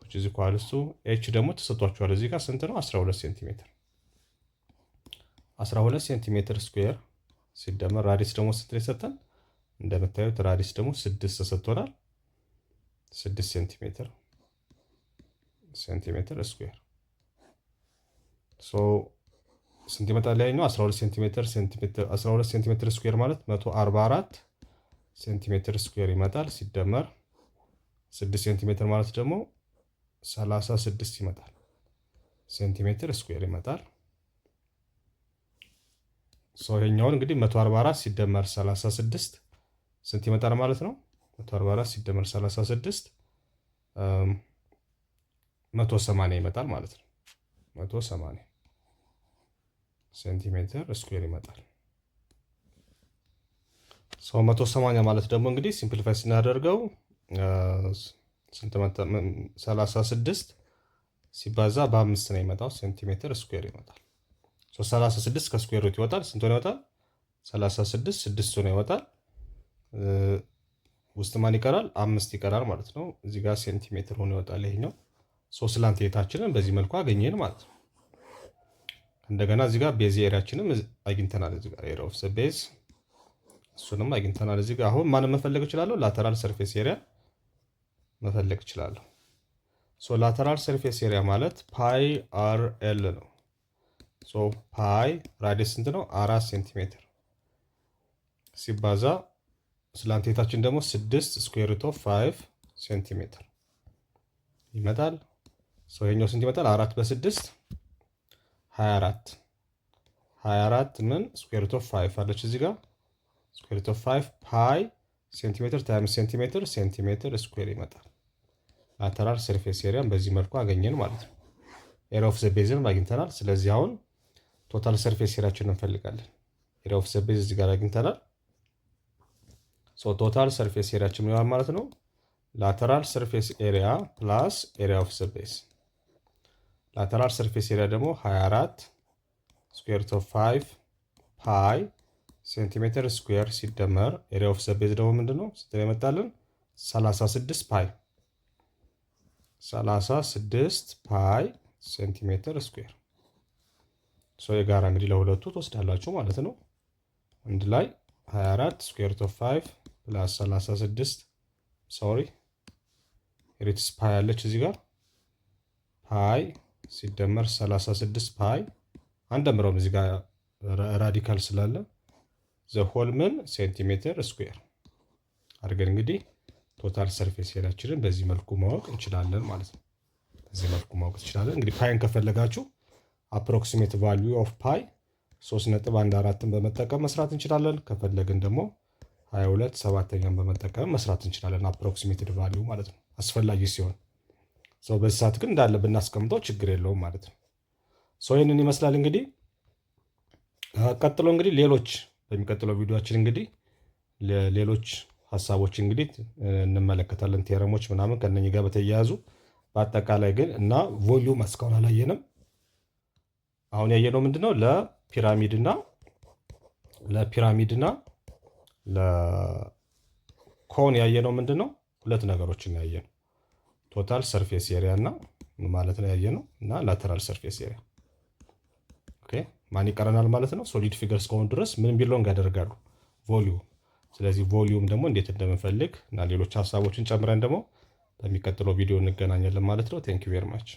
which is equal to ኤች ደግሞ ተሰጥቷችኋል እዚህ ጋር ስንት ነው? 12 ሴንቲሜትር 12 ሴንቲሜትር ስኩዌር ሲደመር ራዲየስ ደግሞ ስንት የሰጠን? እንደምታዩት ራዲየስ ደግሞ 6 ተሰጥቶናል። 6 ሴንቲሜትር ስኩዌር ሶ ስንት ይመጣል? ላይ ነው 12 ሴንቲሜትር ስኩዌር ማለት 144 ሴንቲሜትር ስኩዌር ይመጣል። ሲደመር 6 ሴንቲሜትር ማለት ደግሞ 36 ይመጣል። ሴንቲሜትር ስኩዌር ይመጣል። ሶ ይሄኛውን እንግዲህ 144 ሲደመር 36 ስንት ይመጣል ማለት ነው? 144 ሲደመር 36 180 ይመጣል ማለት ነው። 180 ሴንቲሜትር ስኩዌር ይመጣል። ሶ 180 ማለት ደግሞ እንግዲህ ሲምፕሊፋይ ስናደርገው ስንት መጣ? 36 ሲባዛ በ5 ነው ይመጣው ሴንቲሜትር ስኩዌር ይመጣል። ሶ 36 ከስኩዌር ሩት ይወጣል። ስንት ሆነ ይወጣል? 36 6 ሆነ ይወጣል። ውስጥ ማን ይቀራል? 5 ይቀራል ማለት ነው። እዚህ ጋር ሴንቲሜትር ሆነ ይወጣል ይሄኛው። ሶ ስላንቲየታችንን በዚህ መልኩ አገኘን ማለት ነው። እንደገና እዚህ ጋር ቤዝ ኤሪያችንም አግኝተናል። እዚህ ጋር ኤሪያ ኦፍ ዘ ቤዝ እሱንም አግኝተናል። እዚህ ጋር አሁን ማንን መፈለግ እችላለሁ? ላተራል ሰርፌስ ኤሪያ መፈለግ እችላለሁ። ሶ ላተራል ሰርፌስ ኤሪያ ማለት ፓይ አር ኤል ነው። ሶ ፓይ ራዲየስ ስንት ነው? 4 ሴንቲሜትር ሲባዛ ስላንቲየታችን ደግሞ 6 ስኩዌር ሩት ኦፍ 5 ሴንቲሜትር ይመጣል። ሶ ይሄኛው ስንት ይመጣል? 4 በ6 24 ምን ስኩዌር ሩት ኦፍ 5 አለች እዚህ ጋር ስኩዌር ሩት ኦፍ 5 ፓይ ሴንቲሜትር ታይምስ ሴንቲሜትር ስኩዌር ይመጣል። ላተራል ሰርፌስ ኤሪያን በዚህ መልኩ አገኘን ማለት ነው። ኤሪያ ኦፍ ዘ ቤዝን አግኝተናል። ስለዚህ አሁን ቶታል ሰርፌስ ኤሪያችንን እንፈልጋለን። ኤሪያ ኦፍ ዘ ቤዝ እዚህ ጋር አግኝተናል። ሶ ቶታል ሰርፌስ ኤሪያችን ምን ማለት ነው? ላተራል ሰርፌስ ኤሪያ ፕላስ ኤሪያ ኦፍ ዘ ቤዝ። ላተራል ሰርፌስ ኤሪያ ደግሞ 24 ስኩዌር ሩት ኦፍ 5 ፓይ ሴንቲሜትር ስኩዌር ሲደመር ኤሪያ ኦፍ ዘ ቤዝ ደግሞ ምንድነው? ስንት ይመጣልን? 36 ፓይ ሴንቲሜትር ስኩዌር። ሶ የጋራ እንግዲህ ለሁለቱ ትወስዳላችሁ ማለት ነው። አንድ ላይ 24 ስኩዌር ሩት ኦፍ 5 ፕላስ 36 ሶሪ ሪትስ ፓይ አለች እዚህ ጋር ፓይ ሲደመር 36 ፓይ አንደምረውም እዚህ ጋር ራዲካል ስላለ ዘ ሆል ምን ሴንቲሜትር ስኩዌር አድርገን እንግዲህ ቶታል ሰርፌስ ኤሪያችንን በዚህ መልኩ ማወቅ እንችላለን ማለት ነው። በዚህ መልኩ ማወቅ እንችላለን። እንግዲህ ፓይን ከፈለጋችሁ አፕሮክሲሜት ቫልዩ ኦፍ ፓይ 3.14ን በመጠቀም መስራት እንችላለን። ከፈለግን ደግሞ 22 7ኛን በመጠቀም መስራት እንችላለን። አፕሮክሲሜትድ ቫልዩ ማለት ነው አስፈላጊ ሲሆን ሰው በዚህ ሰዓት ግን እንዳለ ብናስቀምጠው ችግር የለውም ማለት ነው። ሰው ይህንን ይመስላል እንግዲህ ቀጥሎ እንግዲህ ሌሎች በሚቀጥለው ቪዲዮአችን እንግዲህ ሌሎች ሀሳቦች እንግዲህ እንመለከታለን። ቴረሞች ምናምን ከነኚህ ጋር በተያያዙ በአጠቃላይ ግን እና ቮሊዩም እስካሁን አላየንም። አሁን ያየነው ምንድነው ለፒራሚድና ለኮን ያየነው ምንድነው ሁለት ነገሮችን ያየነው ቶታል ሰርፌስ ኤሪያ እና ማለት ነው ያየነው እና ላተራል ሰርፌስ ኤሪያ። ኦኬ ማን ይቀረናል ማለት ነው? ሶሊድ ፊገር እስከሆኑ ድረስ ምን ቢሎንግ ያደርጋሉ? ቮሊዩም ስለዚህ ቮሊዩም ደግሞ እንዴት እንደምንፈልግ እና ሌሎች ሀሳቦችን ጨምረን ደግሞ በሚቀጥለው ቪዲዮ እንገናኛለን ማለት ነው። ቴንክ ዩ ቬሪ ማች